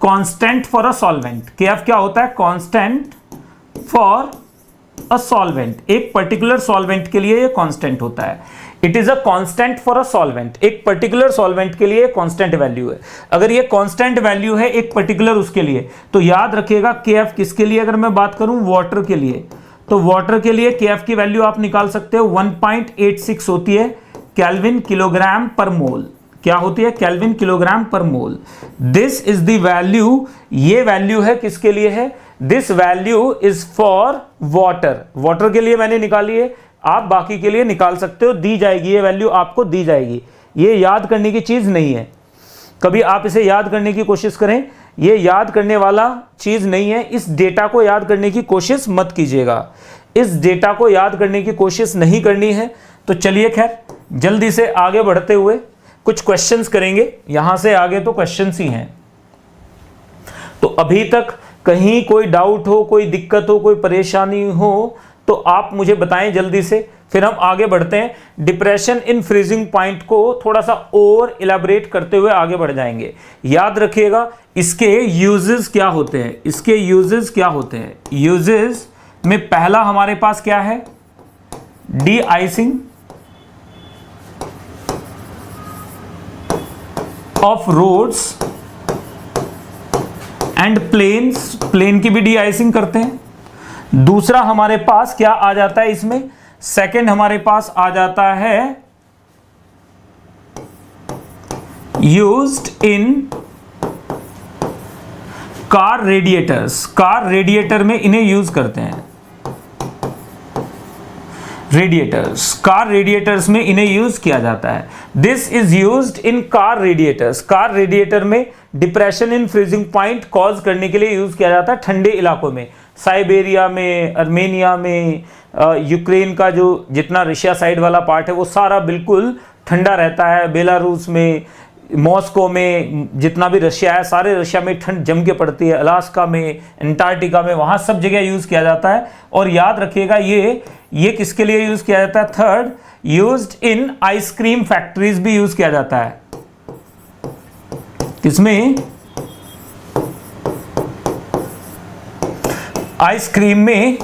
constant for a solvent. KF क्या होता है, कांस्टेंट फॉर अ सॉल्वेंट। एक पर्टिकुलर सॉल्वेंट के लिए ये कांस्टेंट होता है। It is a constant for a solvent. एक पर्टिकुलर सॉल्वेंट के लिए कांस्टेंट वैल्यू है। अगर ये कांस्टेंट वैल्यू है एक पर्टिकुलर उसके लिए, तो याद रखिएगा KF किसके लिए, अगर मैं बात करूं वाटर के लिए, तो वाटर के लिए KF की वैल्यू आप निकाल सकते हो 1.86 होती है केल्विन किलोग्राम पर मोल। क्या होती है, kelvin kilogram per mole. This is the value, ये वैल्यू है किसके लिए है, this value is for water. Water के लिए मैंने निकाली है, आप बाकी के लिए निकाल सकते हो, दी जाएगी ये वैल्यू, आपको दी जाएगी। ये याद करने की चीज नहीं है, कभी आप इसे याद करने की कोशिश करें, ये याद करने वाला चीज नहीं है। इस डेटा को याद करने की कोशिश मत कीजिएगा, इस डेटा को याद करने की कोशिश नहीं करनी है। तो चलिए खैर जल्दी से आगे बढ़ते हुए कुछ क्वेश्चंस करेंगे। यहां से आगे तो क्वेश्चंस ही हैं। तो अभी तक कहीं कोई डाउट हो, कोई दिक्कत हो, कोई परेशानी हो तो आप मुझे बताएं जल्दी से, फिर हम आगे बढ़ते हैं। डिप्रेशन इन फ्रीजिंग पॉइंट को थोड़ा सा और इलैबोरेट करते हुए आगे बढ़ जाएंगे। याद रखिएगा इसके यूजेस क्या होते हैं, इसके यूजेस क्या होते हैं। यूजेस में पहला हमारे पास क्या है, deicing of roads and planes, plane की भी डी आइसिंग करते हैं। दूसरा हमारे पास क्या आ जाता है इसमें, सेकंड हमारे पास आ जाता है used in car radiators. Car radiator में इन्हें यूज करते हैं, रेडिएटर्स, कार रेडिएटर्स में इन्हें यूज किया जाता है। This is used in car radiators. Car radiator में depression in freezing point cause करने के लिए यूज किया जाता है ठंडे इलाकों में, साइबेरिया में, अर्मेनिया में, यूक्रेन का जो जितना रशिया साइड वाला पार्ट है वो सारा बिल्कुल ठंडा रहता है। बेलारूस में, मॉस्को में, जितना भी रशिया है सारे रशिया में ठंड जम के पड़ती है। अलास्का में, अंटार्कटिका में, वहाँ सब जगह यूज़ किया जाता है। और याद रखिएगा ये किसके लिए यूज़ किया जाता है, third, used in ice cream factories भी यूज किया जाता है। किसमें? आइसक्रीम में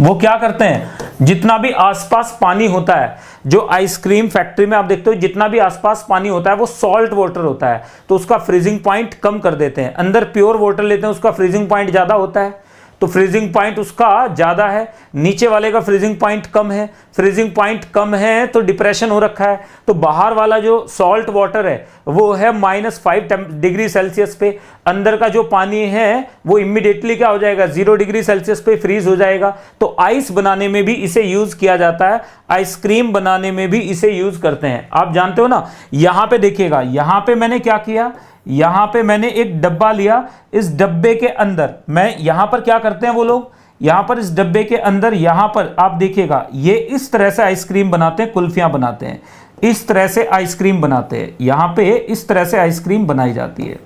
वो क्या करते हैं, जितना भी आसपास पानी होता है, जो आइसक्रीम फैक्ट्री में आप देखते हो जितना भी आसपास पानी होता है वो सॉल्ट वाटर होता है, तो उसका फ्रीजिंग पॉइंट कम कर देते हैं। अंदर प्योर वाटर लेते हैं, उसका फ्रीजिंग पॉइंट ज्यादा होता है, तो फ्रीजिंग पॉइंट उसका ज्यादा है, नीचे वाले का फ्रीजिंग पॉइंट कम है। फ्रीजिंग पॉइंट कम है तो डिप्रेशन हो रखा है, तो बाहर वाला जो सॉल्ट वाटर है वो है -5 डिग्री सेल्सियस पे, अंदर का जो पानी है वो इमीडिएटली क्या हो जाएगा, 0 डिग्री सेल्सियस पे फ्रीज हो जाएगा। तो आइस बनाने में भी इसे यूज किया जाता है, आइसक्रीम बनाने में भी इसे यूज करते हैं। आप जानते हो ना, यहां पे देखिएगा, यहां पे मैंने क्या किया, यहां पे मैंने एक डब्बा लिया, इस डब्बे के अंदर मैं यहां पर क्या करते हैं वो लोग, यहां पर इस डब्बे के अंदर यहां पर आप देखिएगा ये इस तरह से आइसक्रीम बनाते हैं, कुल्फियां बनाते हैं, इस तरह से आइसक्रीम बनाते हैं, यहां पे इस तरह से आइसक्रीम बनाई जाती है।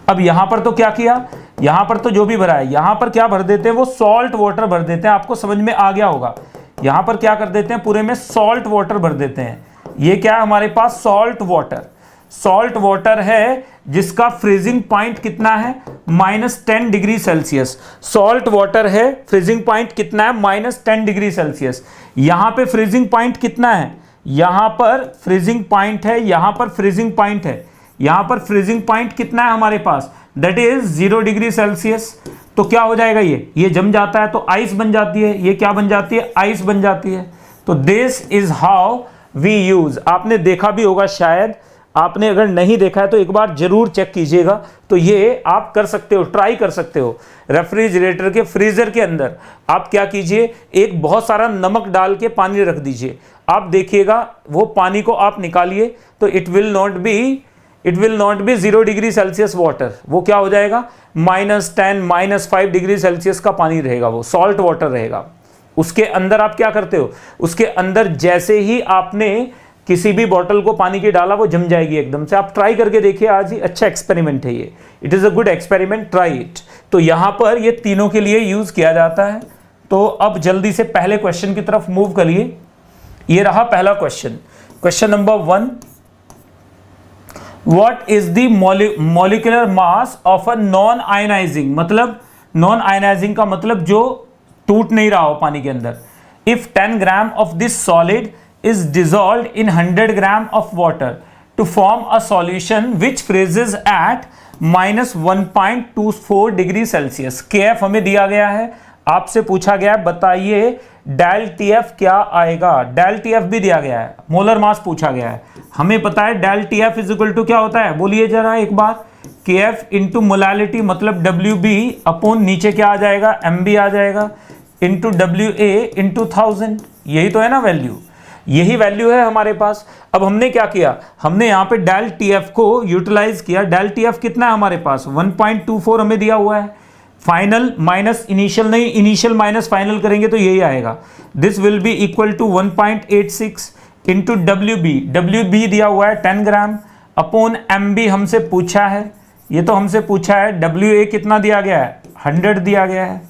अब यहां पर तो क्या किया, यहां पर तो जो भी भरा है, यहां पर क्या भर देते हैं, वो सॉल्ट वाटर भर देते हैं। आपको समझ में आ गया होगा, यहां पर क्या कर देते हैं, पूरे में सॉल्ट वाटर भर देते हैं। ये क्या है हमारे पास, सॉल्ट वाटर। सॉल्ट वाटर है जिसका फ्रीजिंग पॉइंट कितना है, -10 डिग्री सेल्सियस। सॉल्ट वाटर है, फ्रीजिंग पॉइंट कितना है, -10 डिग्री सेल्सियस। यहां पे फ्रीजिंग पॉइंट कितना है, यहां पर फ्रीजिंग पॉइंट है, यहां पर फ्रीजिंग पॉइंट है, यहां पर फ्रीजिंग पॉइंट कितना है हमारे पास, दैट इज 0 डिग्री सेल्सियस। तो क्या हो जाएगा, ये जम जाता है तो आइस बन जाती है, ये क्या बन जाती है, आइस बन जाती है। तो this is how we use. आपने देखा भी होगा शायद, आपने अगर नहीं देखा है तो एक बार जरूर चेक कीजिएगा। तो ये आप कर सकते हो, ट्राई कर सकते हो। रेफ्रिजरेटर के फ्रीजर के अंदर आप क्या कीजिए, एक बहुत सारा नमक डाल के पानी रख दीजिए, आप देखिएगा वो पानी को आप निकालिए तो it will not be 0 degree Celsius water, वो क्या हो जाएगा, -10 -5 डिग्री सेल्सियस का पानी रहेगा, वो सॉल्ट वाटर रहेगा। उसके अंदर आप क्या करते हो, उसके अंदर जैसे ही आपने किसी भी बोतल को पानी की डाला वो जम जाएगी एकदम से। आप ट्राई करके देखिए आज ही, अच्छा एक्सपेरिमेंट है ये, it is a good experiment, try it. तो यहां पर ये तीनों के लिए यूज किया जाता है। तो अब जल्दी से पहले क्वेश्चन की तरफ मूव करिए। ये रहा पहला question, question number 1, what is the molecular mass of a non ionising, मतलब नॉन आयनाइजिंग का मतलब जो टूट नहीं रहा हो पानी के अंदर। If 10 gram of this solid is dissolved in 100 gram of water to form a solution which freezes at -1.24 degree Celsius. KF हमें दिया गया है, आपसे पूछा गया है बताइए डेल TF क्या आएगा। डेल TF भी दिया गया है, मोलर मास पूछा गया है, हमें पता है del TF is equal to क्या होता है, बोलिए जरा एक बार, KF इंटू मोलालिटी मतलब WB अपॉन नीचे क्या आ जाएगा, MB आ जाएगा, इंटू WA इंटू 1000, यही तो है ना वैल्यू, यही वैल्यू है हमारे पास। अब हमने क्या किया, हमने यहाँ पे डेल TF को यूटिलाइज किया। डेल TF कितना है हमारे पास, 1.24 हमें दिया हुआ है, फाइनल माइनस इनिशियल नहीं, इनिशियल माइनस फाइनल करेंगे तो यही आएगा। This will be equal to 1.86 into WB दिया हुआ है 10 ग्राम अपॉन MB हमसे पूछा है, ये तो हमसे पूछा है, WA कितना दिया गया है, 100 दिया गया है,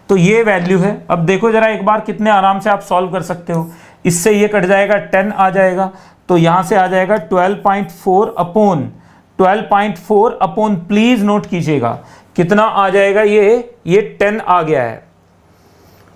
तो ये वैल्यू है। अब देखो जरा एक बार कितने आराम से आप सॉल्व कर सकते हो, इससे ये कट जाएगा 10 आ जाएगा, तो यहां से आ जाएगा 12.4 अपॉन प्लीज नोट कीजिएगा कितना आ जाएगा, ये 10 आ गया है,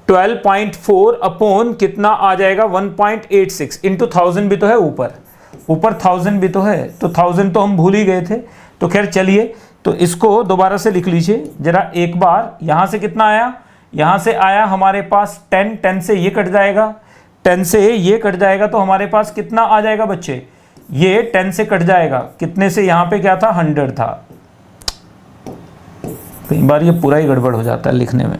12.4 अपॉन कितना आ जाएगा 1.86 इंटू 1000 भी तो है, ऊपर 1000 भी तो है, तो 1000 तो हम भूल ही गए थे। तो खैर चलिए, तो इसको दोबारा से लिख लीजिए जरा एक बार। यहां से कितना आया, यहां से आया हमारे पास 10 से ये कट जाएगा, 10 से ये कट जाएगा, तो हमारे पास कितना आ जाएगा बच्चे, ये 10 से कट जाएगा, कितने से, यहाँ पे क्या था 100 था, कई बार ये पूरा ही गड़बड़ हो जाता है लिखने में।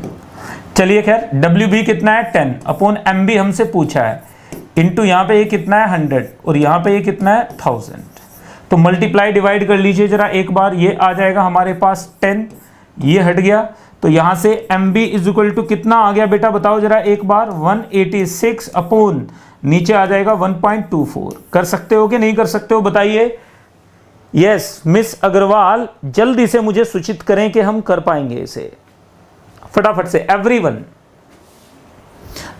चलिए खैर, WB कितना है 10 अपॉन MB हमसे पूछा है, इंटू यहाँ पे ये कितना है 100 और यहाँ पे ये कितना है 1000, तो मल्टीप्लाई डिवाइड कर लीजिए जरा एक बार, ये आ जाएगा हमारे पास 10, ये हट गया, तो यहां से MB इज इक्वल टू कितना आ गया बेटा, बताओ जरा एक बार, 186 अपॉन नीचे आ जाएगा 1.24। कर सकते हो कि नहीं कर सकते हो बताइए। यस मिस अग्रवाल, जल्दी से मुझे सूचित करें कि हम कर पाएंगे इसे फटाफट से, एवरीवन।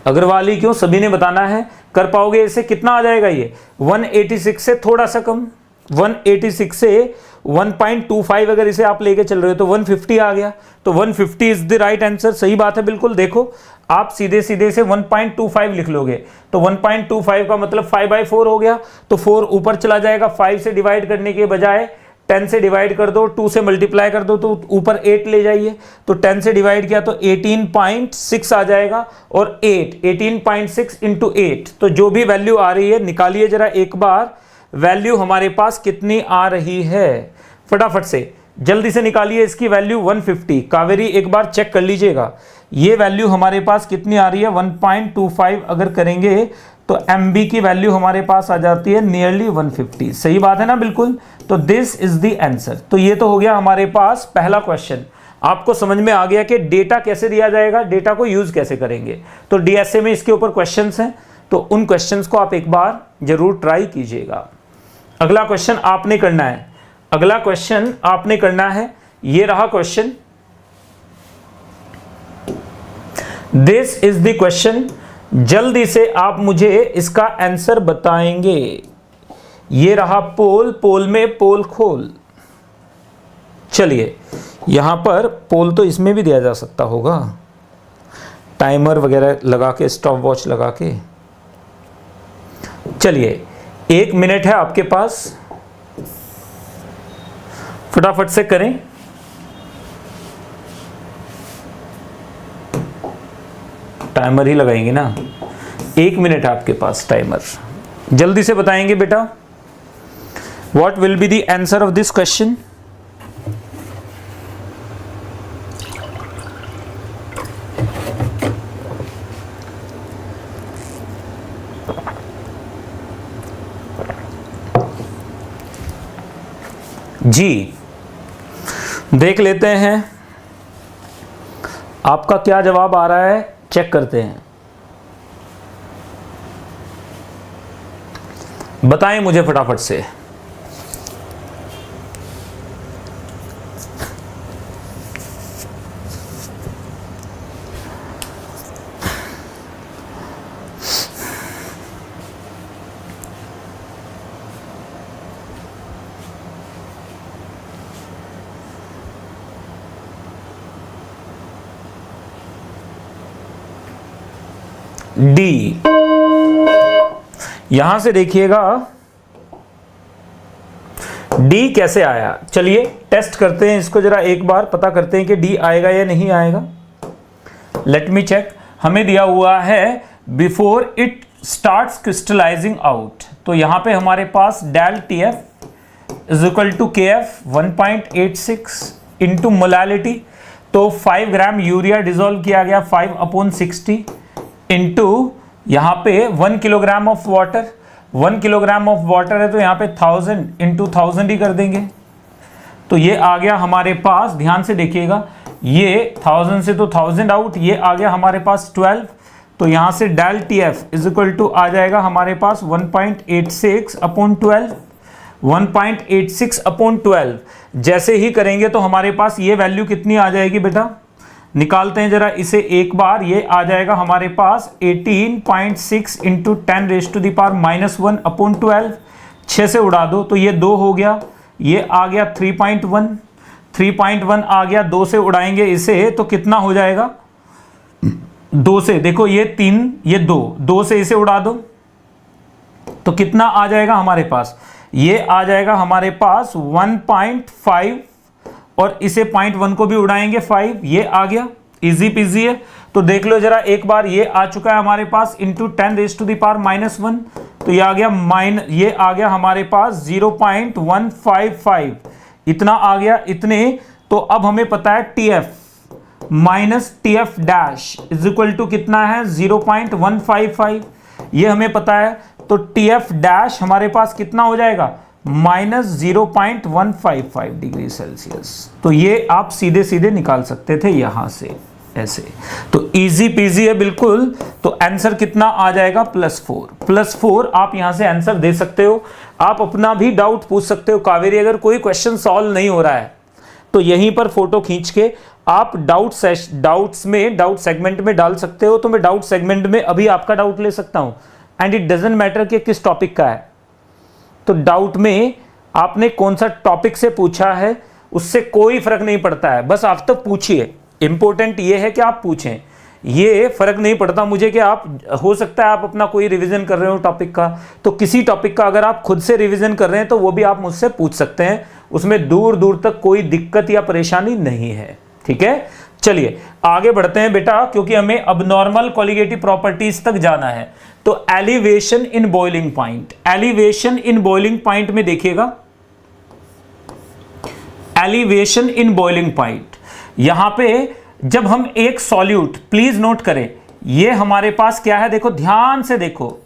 अग्रवाली क्यों, सभी ने बताना है। कर पाओगे इसे, कितना आ जाएगा ये 186 से थोड़ा सा कम, 186 से 1.25 अगर इसे आप लेके चल रहे हो तो 150 आ गया, तो 150 इज द राइट आंसर। सही बात है बिल्कुल। देखो आप सीधे सीधे से 1.25 लिख लोगे तो 1.25 का मतलब 5/4 हो गया, तो 4 ऊपर चला जाएगा, 5 से डिवाइड करने के बजाय 10 से डिवाइड कर दो, 2 से मल्टीप्लाई कर दो तो ऊपर 8 ले जाइए, तो 10 से डिवाइड किया तो 18.6 आ जाएगा, और 18.6 इंटू 8, तो जो भी वैल्यू आ रही है निकालिए जरा एक बार, वैल्यू हमारे पास कितनी आ रही है, फटाफट से जल्दी से निकालिए इसकी वैल्यू 150। कावेरी एक बार चेक कर लीजिएगा ये वैल्यू हमारे पास कितनी आ रही है, 1.25 अगर करेंगे तो MB की वैल्यू हमारे पास आ जाती है नियरली 150। सही बात है ना बिल्कुल। तो दिस इज द आंसर। तो ये तो हो गया हमारे पास पहला क्वेश्चन। आपको समझ में आ गया कि डेटा कैसे दिया जाएगा, डेटा को यूज कैसे करेंगे। तो DSA में इसके ऊपर क्वेश्चंस हैं, तो उन क्वेश्चंस को आप एक बार जरूर ट्राई कीजिएगा। अगला क्वेश्चन आपने करना है, अगला क्वेश्चन आपने करना है, ये रहा question. This is the question. जल्दी से आप मुझे इसका आंसर बताएंगे। ये रहा पोल, पोल में पोल खोल। चलिए यहां पर पोल तो इसमें भी दिया जा सकता होगा, टाइमर वगैरह लगा के, स्टॉप वॉच लगा के। चलिए 1 मिनट है आपके पास, फटाफट से करें। टाइमर ही लगाएंगे ना, 1 मिनट है आपके पास टाइमर, जल्दी से बताएंगे बेटा। What will be the answer of this question? जी देख लेते हैं आपका क्या जवाब आ रहा है, चेक करते हैं। बताएं मुझे फटाफट से। डी, यहां से देखिएगा डी कैसे आया। चलिए टेस्ट करते हैं इसको जरा एक बार, पता करते हैं कि डी आएगा या नहीं आएगा। Let me check. हमें दिया हुआ है before it starts crystallising out, तो यहां पे हमारे पास del TF is equal to KF 1.86 into molality, तो 5 ग्राम यूरिया डिजोल्व किया गया 5/60 इंटू यहाँ पे 1 kilogram of water, 1 kilogram of water है तो यहाँ पे 1000 इंटू 1000 ही कर देंगे, तो ये आ गया हमारे पास। ध्यान से देखिएगा, ये 1000 से तो 1000 आउट, ये आ गया हमारे पास 12, तो यहाँ से del TF is equal to आ जाएगा हमारे पास 1.86/12, 1.86/12। जैसे ही करेंगे तो हमारे पास ये वैल्यू कितनी आ जाएगी बेटा, निकालते हैं जरा इसे एक बार। ये आ जाएगा हमारे पास 18.6 इंटू 10⁻⁻1/12। 6 से उड़ा दो तो ये 2 हो गया, ये आ गया 3.1, 3.1 आ गया, 2 से उड़ाएंगे इसे तो कितना हो जाएगा, 2 से देखो ये 3, ये 2, 2 से इसे उड़ा दो तो कितना आ जाएगा हमारे पास, ये आ जाएगा हमारे पास 1.5, और इसे 0.1 को भी उड़ाएंगे 5, ये आ गया, इजी पीजी है। तो देख लो जरा एक बार, ये आ चुका है हमारे पास इंटू 10⁻⁻1, तो ये आ गया ये आ गया हमारे पास 0.155, इतना आ गया, इतने। तो अब हमें पता है TF minus TF dash is equal to कितना है 0.155, ये हमें पता है। तो TF डैश हमारे पास कितना हो जाएगा, -0.155 डिग्री सेल्सियस। तो ये आप सीधे सीधे निकाल सकते थे यहां से ऐसे, तो इजी पीजी है बिल्कुल। तो आंसर कितना आ जाएगा, +4 आप यहां से आंसर दे सकते हो। आप अपना भी डाउट पूछ सकते हो कावेरी, अगर कोई क्वेश्चन सॉल्व नहीं हो रहा है तो यहीं पर फोटो खींच के आप डाउट्स में, डाउट सेगमेंट में डाल सकते हो, तो मैं डाउट सेगमेंट में अभी आपका डाउट ले सकता हूं, एंड इट डजंट मैटर कि किस टॉपिक का है। तो डाउट में आपने कौन सा टॉपिक से पूछा है उससे कोई फर्क नहीं पड़ता है, बस आप तो पूछिए। इंपॉर्टेंट ये है कि आप पूछें, ये फर्क नहीं पड़ता मुझे कि आप, हो सकता है आप अपना कोई रिवीजन कर रहे हो टॉपिक का, तो किसी टॉपिक का अगर आप खुद से रिवीजन कर रहे हैं तो वो भी आप मुझसे पूछ सकते हैं, उसमें दूर दूर तक कोई दिक्कत या परेशानी नहीं है। ठीक है, चलिए आगे बढ़ते हैं बेटा, क्योंकि हमें अब नॉर्मल कॉलिगेटिव प्रॉपर्टीज तक जाना है। तो elevation in boiling point, elevation in boiling point में देखिएगा, एलिवेशन इन बॉइलिंग पॉइंट, यहां पे जब हम एक सॉल्यूट, प्लीज नोट करें, ये हमारे पास क्या है, देखो ध्यान से देखो,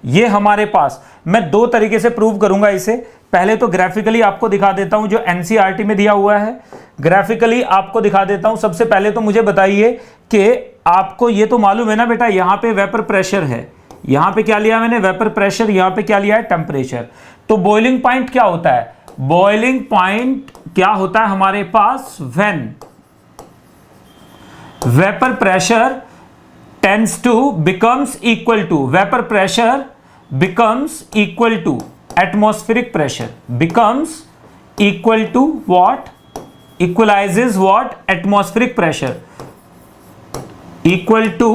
ये हमारे पास, मैं दो तरीके से प्रूव करूंगा इसे। पहले तो ग्राफिकली आपको दिखा देता हूं जो एनसीईआरटी में दिया हुआ है, ग्राफिकली आपको दिखा देता हूं। सबसे पहले तो मुझे बताइए कि आपको ये तो मालूम है ना बेटा, यहां पे वेपर प्रेशर है, यहां पे क्या लिया मैंने, वेपर प्रेशर, यहां पे क्या लिया है, टेम्परेचर। तो बॉइलिंग पॉइंट क्या होता है, बॉइलिंग पॉइंट क्या होता है हमारे पास, when vapour pressure tends to becomes equal to, vapor pressure becomes equal to atmospheric pressure, becomes equal to what, equalizes what, atmospheric pressure equal to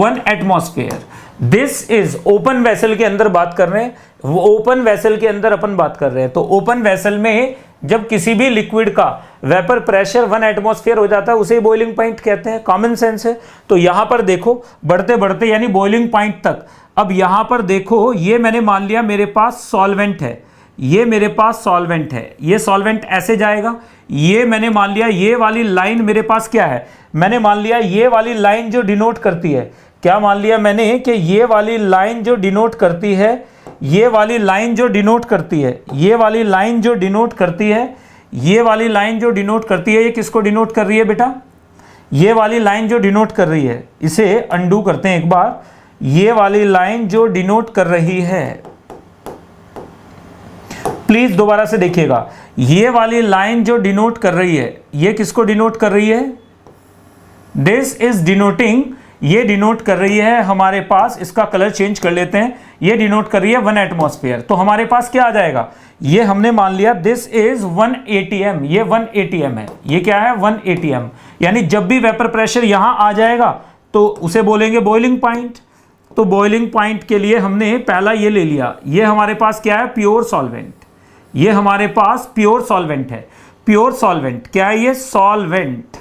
1 atmosphere। This is open vessel के अंदर बात कर रहे हैं, वो ओपन वेसल के अंदर अपन बात कर रहे हैं। तो ओपन वेसल में जब किसी भी लिक्विड का वेपर प्रेशर 1 एटमॉस्फेयर हो जाता है उसे बॉइलिंग पॉइंट कहते हैं, कॉमन सेंस है। तो यहां पर देखो बढ़ते बढ़ते यानी बॉइलिंग पॉइंट तक, अब यहां पर देखो ये मैंने मान लिया मेरे पास सॉल्वेंट है, ये मेरे पास सॉल्वेंट है, ये सॉल्वेंट ऐसे जाएगा, ये मैंने मान लिया ये वाली लाइन मेरे पास क्या है, मैंने मान लिया ये वाली लाइन जो डिनोट करती है, क्या मान लिया मैंने कि ये वाली लाइन जो डिनोट करती है, ये वाली लाइन जो डिनोट करती है, ये वाली लाइन जो डिनोट करती है, ये वाली लाइन जो डिनोट करती है, ये किसको डिनोट कर रही है बेटा, ये वाली लाइन जो डिनोट कर रही है, इसे अंडू करते हैं एक बार, ये वाली लाइन जो डिनोट कर रही है, प्लीज दोबारा से देखिएगा, ये वाली लाइन जो डिनोट कर रही है, ये किसको डिनोट कर रही है, दिस इज डिनोटिंग, ये डिनोट कर रही है हमारे पास, इसका कलर चेंज कर लेते हैं, ये डिनोट कर रही है 1 एटमॉस्फेयर। तो हमारे पास क्या आ जाएगा, ये हमने मान लिया दिस इज 1 atm, ये 1 atm है, ये क्या है 1 atm, यानी जब भी वेपर प्रेशर यहां आ जाएगा तो उसे बोलेंगे बॉइलिंग पॉइंट। तो बॉइलिंग पॉइंट के लिए हमने पहला ये ले लिया, ये हमारे पास क्या है प्योर सॉल्वेंट, ये हमारे पास प्योर सॉल्वेंट है, प्योर सॉल्वेंट क्या है, ये सॉल्वेंट,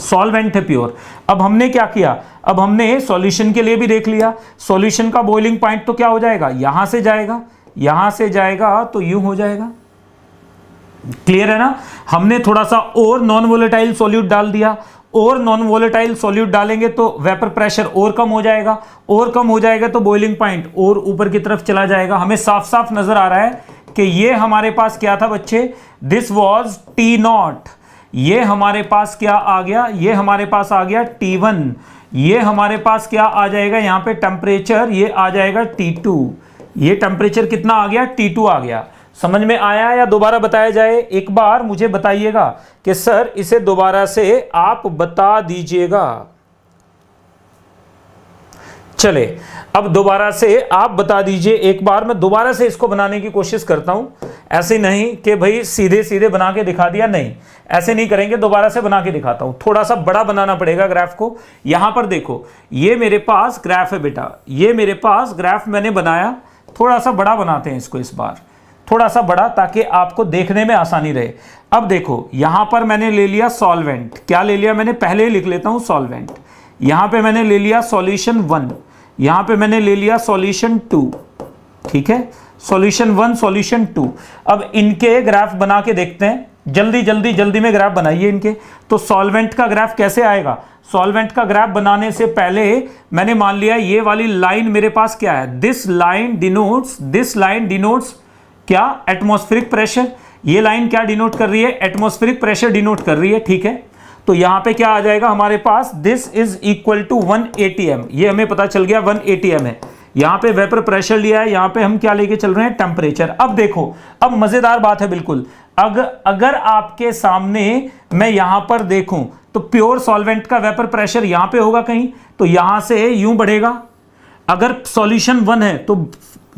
सॉल्वेंट है प्योर। अब हमने क्या किया, अब हमने सॉल्यूशन के लिए भी देख लिया, सॉल्यूशन का बॉइलिंग पॉइंट तो क्या हो जाएगा, यहां से जाएगा, यहां से जाएगा तो यूं हो जाएगा, क्लियर है ना। हमने थोड़ा सा और नॉन वोलेटाइल सॉल्यूट डाल दिया, और नॉन वोलेटाइल सॉल्यूट डालेंगे तो वेपर प्रेशर और कम हो जाएगा, और कम हो जाएगा तो बॉइलिंग पॉइंट और ऊपर की तरफ चला जाएगा। हमें साफ साफ नजर आ रहा है कि ये हमारे पास क्या था बच्चे, दिस वाज T0, ये हमारे पास क्या आ गया, ये हमारे पास आ गया T1, ये हमारे पास क्या आ जाएगा यहां पे टेम्परेचर, ये आ जाएगा T2, ये टेम्परेचर कितना आ गया, T2 आ गया। समझ में आया या दोबारा बताया जाए, एक बार मुझे बताइएगा कि सर इसे दोबारा से आप बता दीजिएगा। चले अब दोबारा से आप बता दीजिए, एक बार मैं दोबारा से इसको बनाने की कोशिश करता हूं, ऐसे नहीं कि भाई सीधे सीधे बना के दिखा दिया, नहीं ऐसे नहीं करेंगे, दोबारा से बना के दिखाता हूं, थोड़ा सा बड़ा बनाना पड़ेगा ग्राफ को। यहां पर देखो ये मेरे पास ग्राफ है बेटा, ये मेरे पास ग्राफ मैंने बनाया, थोड़ा सा बड़ा बनाते हैं इसको इस बार, थोड़ा सा बड़ा, ताकि आपको देखने में आसानी रहे। अब देखो यहां पर मैंने ले लिया सॉल्वेंट, क्या ले लिया मैंने, पहले ही लिख लेता हूं सॉल्वेंट, यहां पे मैंने ले लिया सॉल्यूशन 1, यहां पे मैंने ले लिया सॉल्यूशन 2, ठीक है, सॉल्यूशन 1 सॉल्यूशन 2। अब इनके ग्राफ बना के देखते हैं, जल्दी जल्दी जल्दी में ग्राफ बनाइए इनके। तो सॉल्वेंट का ग्राफ कैसे आएगा, सॉल्वेंट का ग्राफ बनाने से पहले मैंने मान लिया ये वाली लाइन मेरे पास क्या है, दिस लाइन डिनोट्स क्या, एटमॉस्फेरिक प्रेशर, ये लाइन क्या डिनोट कर रही है, एटमॉस्फेरिक प्रेशर डिनोट कर रही है, ठीक है। तो यहां पे क्या आ जाएगा हमारे पास, this is equal to 1 atm, ये हमें पता चल गया 1 atm है, यहां पे वेपर प्रेशर लिया है, यहां पे हम क्या लेके चल रहे हैं, टेम्परेचर। अब देखो, अब मजेदार बात है बिल्कुल, अगर आपके सामने मैं यहां पर देखूं तो प्योर सॉल्वेंट का वेपर प्रेशर यहां पे होगा कहीं, तो यहां से यूं बढ़ेगा। अगर सॉल्यूशन 1 है तो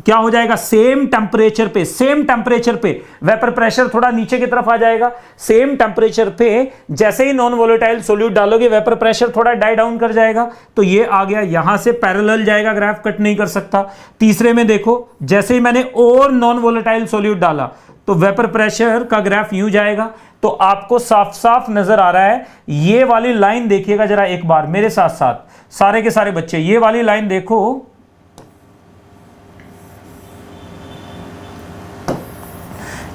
क्या हो जाएगा, सेम टेम्परेचर पे वेपर प्रेशर थोड़ा नीचे की तरफ आ जाएगा। सेम टेम्परेचर पे जैसे ही नॉन वोलेटाइल सॉल्यूट डालोगे वेपर प्रेशर थोड़ा डाई डाउन कर जाएगा, तो ये आ गया, यहां से पैरेलल जाएगा, ग्राफ कट नहीं कर सकता। तीसरे में देखो, जैसे ही मैंने और नॉन वोलेटाइल सॉल्यूट डाला तो वेपर प्रेशर का ग्राफ यूं जाएगा। तो आपको साफ साफ नजर आ रहा है, ये वाली लाइन देखिएगा जरा एक बार मेरे साथ साथ सारे के सारे बच्चे, ये वाली लाइन देखो,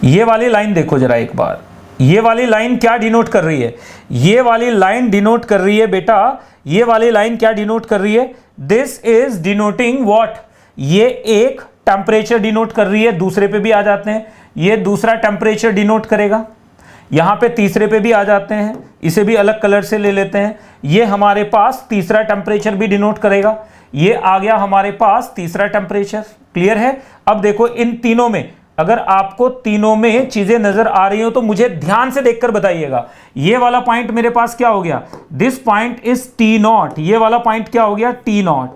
ये वाली लाइन देखो जरा एक बार, ये वाली लाइन क्या डिनोट कर रही है, ये वाली लाइन डिनोट कर रही है बेटा, ये वाली लाइन क्या डिनोट कर रही है, दिस इज डिनोटिंग व्हाट, ये एक टेम्परेचर डिनोट कर रही है। दूसरे पे भी आ जाते हैं, ये दूसरा टेम्परेचर डिनोट करेगा, यहां पे तीसरे पे भी आ जाते हैं, इसे भी अलग कलर से ले लेते हैं, ये हमारे पास तीसरा टेम्परेचर भी डिनोट करेगा, ये आ गया हमारे पास तीसरा टेम्परेचर। क्लियर है? अब देखो इन तीनों में, अगर आपको तीनों में चीजें नजर आ रही हो तो मुझे ध्यान से देखकर बताइएगा। ये वाला पॉइंट मेरे पास क्या हो गया, दिस पॉइंट इज T0, ये वाला पॉइंट क्या हो गया, T0,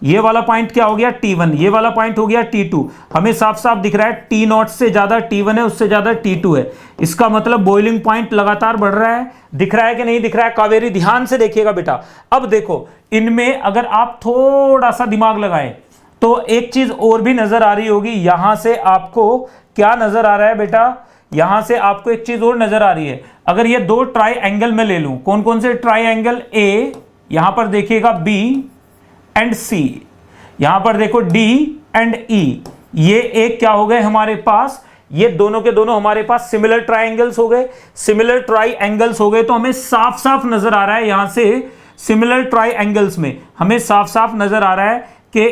ये वाला पॉइंट क्या हो गया, T1, ये वाला पॉइंट हो गया T2। हमें साफ साफ दिख रहा है T0 से ज्यादा T1 है, उससे ज्यादा T2 है, इसका मतलब बॉइलिंग पॉइंट लगातार बढ़ रहा है। दिख रहा है कि नहीं दिख रहा है कावेरी, ध्यान से देखिएगा बेटा। अब देखो इनमें अगर आप थोड़ा सा दिमाग लगाएं तो एक चीज और भी नजर आ रही होगी, यहां से आपको क्या नजर आ रहा है बेटा, यहां से आपको एक चीज और नजर आ रही है। अगर ये दो ट्राई एंगल में ले लूं, कौन कौन से ट्राई एंगल, ए, यहां पर देखिएगा B एंड C, यहां पर देखो D एंड E, ये एक क्या हो गए हमारे पास, ये दोनों के दोनों हमारे पास सिमिलर ट्राइंगल्स हो गए। सिमिलर ट्राई एंगल्स हो गए तो हमें साफ साफ नजर आ रहा है, यहां से सिमिलर ट्राई एंगल्स में हमें साफ साफ नजर आ रहा है कि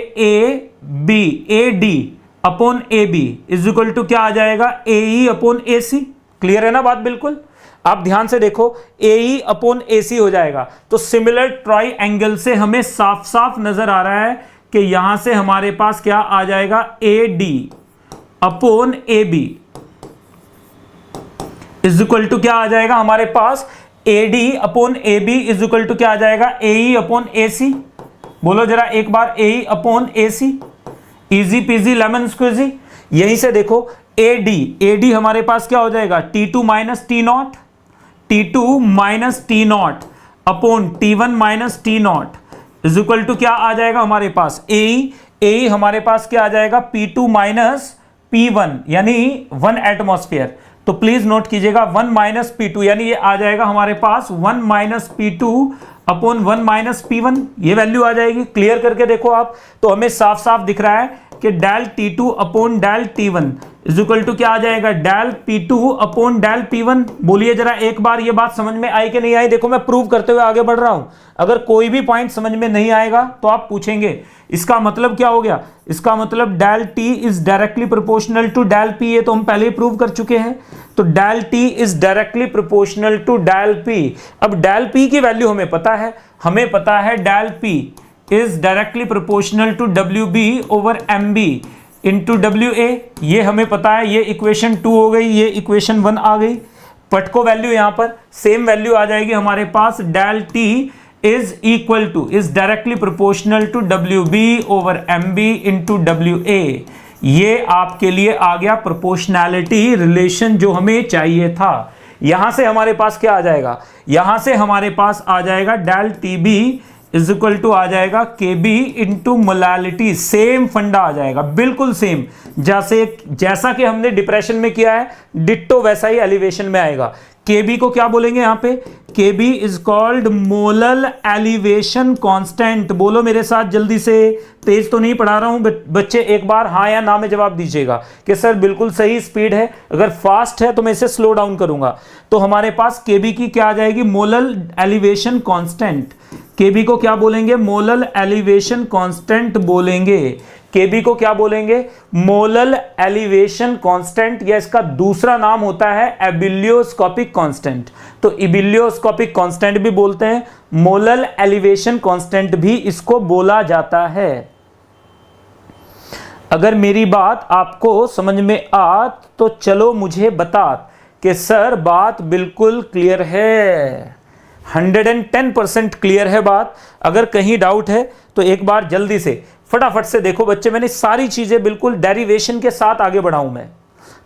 AD upon AB is equal to क्या आ जाएगा, AE अपॉन AC। क्लियर है ना बात बिल्कुल? आप ध्यान से देखो, AE अपॉन AC हो जाएगा। तो सिमिलर ट्राई एंगल से हमें साफ साफ नजर आ रहा है कि यहां से हमारे पास क्या आ जाएगा, AD upon AB is equal to क्या आ जाएगा हमारे पास, AD upon AB is equal to क्या आ जाएगा, AE अपॉन AC। बोलो जरा एक बार, AE upon AC, easy peasy lemon squeezy. यहीं से देखो AD हमारे पास क्या हो जाएगा, T2 minus T0 upon T1 minus T0 is equal to क्या आ जाएगा हमारे पास, AE हमारे पास क्या आ जाएगा, P2 माइनस P1 यानी 1 एटमॉस्फेयर। तो प्लीज नोट कीजिएगा 1 माइनस P2 यानी ये आ जाएगा हमारे पास 1 minus P2 upon 1 minus P1, ये वैल्यू आ जाएगी। क्लियर करके देखो आप, तो हमें साफ साफ दिख रहा है कि del T2 upon del T1 is equal to क्या आ जाएगा, del P2 upon del P1। बोलिए जरा एक बार, ये बात समझ में आई कि नहीं आई? देखो मैं प्रूव करते हुए आगे बढ़ रहा हूं, अगर कोई भी पॉइंट समझ में नहीं आएगा तो आप पूछेंगे। इसका मतलब क्या हो गया, इसका मतलब del T is directly proportional to del P, ये तो हम पहले ही प्रूव कर चुके हैं। तो del T is directly proportional to del P। अब डेल P की वैल्यू हमें पता है, del P is directly proportional to WB over MB into WA, ये हमें पता है। ये इक्वेशन 2 हो गई, ये इक्वेशन 1 आ गई। पटको वैल्यू यहां पर सेम वैल्यू आ जाएगी हमारे पास, del T is equal to, is directly proportional to WB over MB into WA। ये आपके लिए आ गया प्रोपोर्शनैलिटी रिलेशन जो हमें चाहिए था। यहां से हमारे पास क्या आ जाएगा, यहां से हमारे पास आ जाएगा del TB is equal to आ जाएगा KB इंटू मोलालिटी। सेम फंडा आ जाएगा, बिल्कुल सेम, जैसा कि हमने डिप्रेशन में किया है डिट्टो वैसा ही एलिवेशन में आएगा। KB को क्या बोलेंगे यहाँ पे, KB is called molal elevation constant. बोलो मेरे साथ जल्दी से, तेज तो नहीं पढ़ा रहा हूं बच्चे, एक बार हाँ या ना में जवाब दीजिएगा कि सर बिल्कुल सही स्पीड है, अगर फास्ट है तो मैं इसे स्लो डाउन करूंगा। तो हमारे पास KB की क्या आ जाएगी, मोलल एलिवेशन कांस्टेंट। KB को क्या बोलेंगे, मोलल एलिवेशन कांस्टेंट बोलेंगे। KB को क्या बोलेंगे, मोलल एलिवेशन कांस्टेंट, या इसका दूसरा नाम होता है एबिलियोस्कोपिक कांस्टेंट। तो एबिलियोस्कोपिक कांस्टेंट भी बोलते हैं, मोलल एलिवेशन कांस्टेंट भी इसको बोला जाता है। अगर मेरी बात आपको समझ में आ तो चलो मुझे बता कि सर बात बिल्कुल क्लियर है, 110% क्लियर है बात। अगर कहीं डाउट है तो एक बार जल्दी से फटाफट से देखो बच्चे, मैंने सारी चीजें बिल्कुल डेरिवेशन के साथ आगे बढ़ाऊं मैं।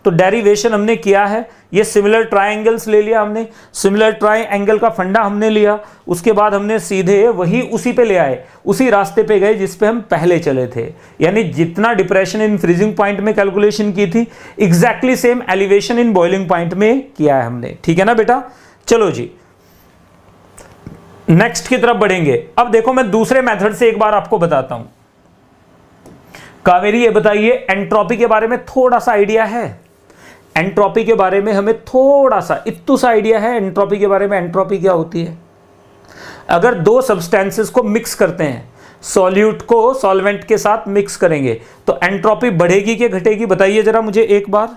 तो डेरिवेशन हमने किया है, ये सिमिलर ट्रायंगल्स ले लिया हमने, सिमिलर ट्रायंगल का फंडा हमने लिया, उसके बाद हमने सीधे वही उसी पे ले आए, उसी रास्ते पे गए जिस पे हम पहले चले थे। यानी जितना डिप्रेशन इन फ्रीजिंग पॉइंट में कैलकुलेशन की थी, exactly same elevation in boiling point में किया है हमने। ठीक है ना बेटा? चलो जी नेक्स्ट की तरफ बढ़ेंगे। अब देखो मैं दूसरे मेथड से एक बार आपको बताता हूं। कावेरी ये बताइए, एंट्रोपी के बारे में थोड़ा सा आइडिया है? एंट्रोपी के बारे में हमें थोड़ा सा इत्तू सा आइडिया है एंट्रोपी के बारे में? एंट्रोपी क्या होती है? अगर दो सब्सटेंसेस को मिक्स करते हैं, सॉल्यूट को सॉल्वेंट के साथ मिक्स करेंगे तो एंट्रोपी बढ़ेगी कि घटेगी? बताइए जरा मुझे एक बार।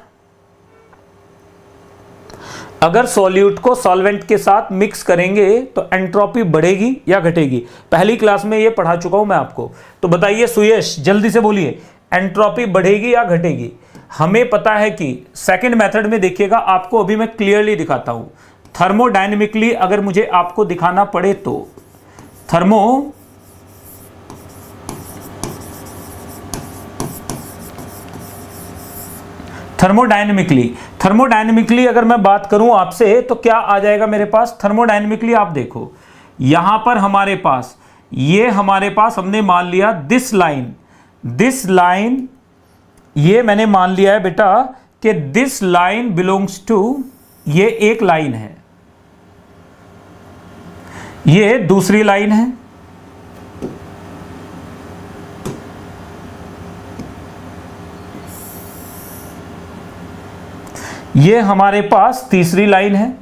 अगर सॉल्यूट को सॉल्वेंट के साथ मिक्स करेंगे तो एंट्रोपी बढ़ेगी या घटेगी? पहली क्लास में ये पढ़ा चुका हूं मैं आपको। तो बताइए सुयश, जल्दी से बोलिए, एंट्रोपी बढ़ेगी या घटेगी? हमें पता है कि सेकंड मेथड में देखिएगा, आपको अभी मैं क्लियरली दिखाता हूं। थर्मोडायनेमिकली अगर मुझे आपको दिखाना पड़े तो थर्मोडायनेमिकली अगर मैं बात करूं आपसे तो क्या आ जाएगा मेरे पास? थर्मोडायनेमिकली आप देखो, यहां पर हमारे पास हमने मान लिया दिस लाइन, ये मैंने मान लिया है बेटा कि दिस लाइन बिलोंग्स टू, ये एक लाइन है, ये दूसरी लाइन है, ये हमारे पास तीसरी लाइन है,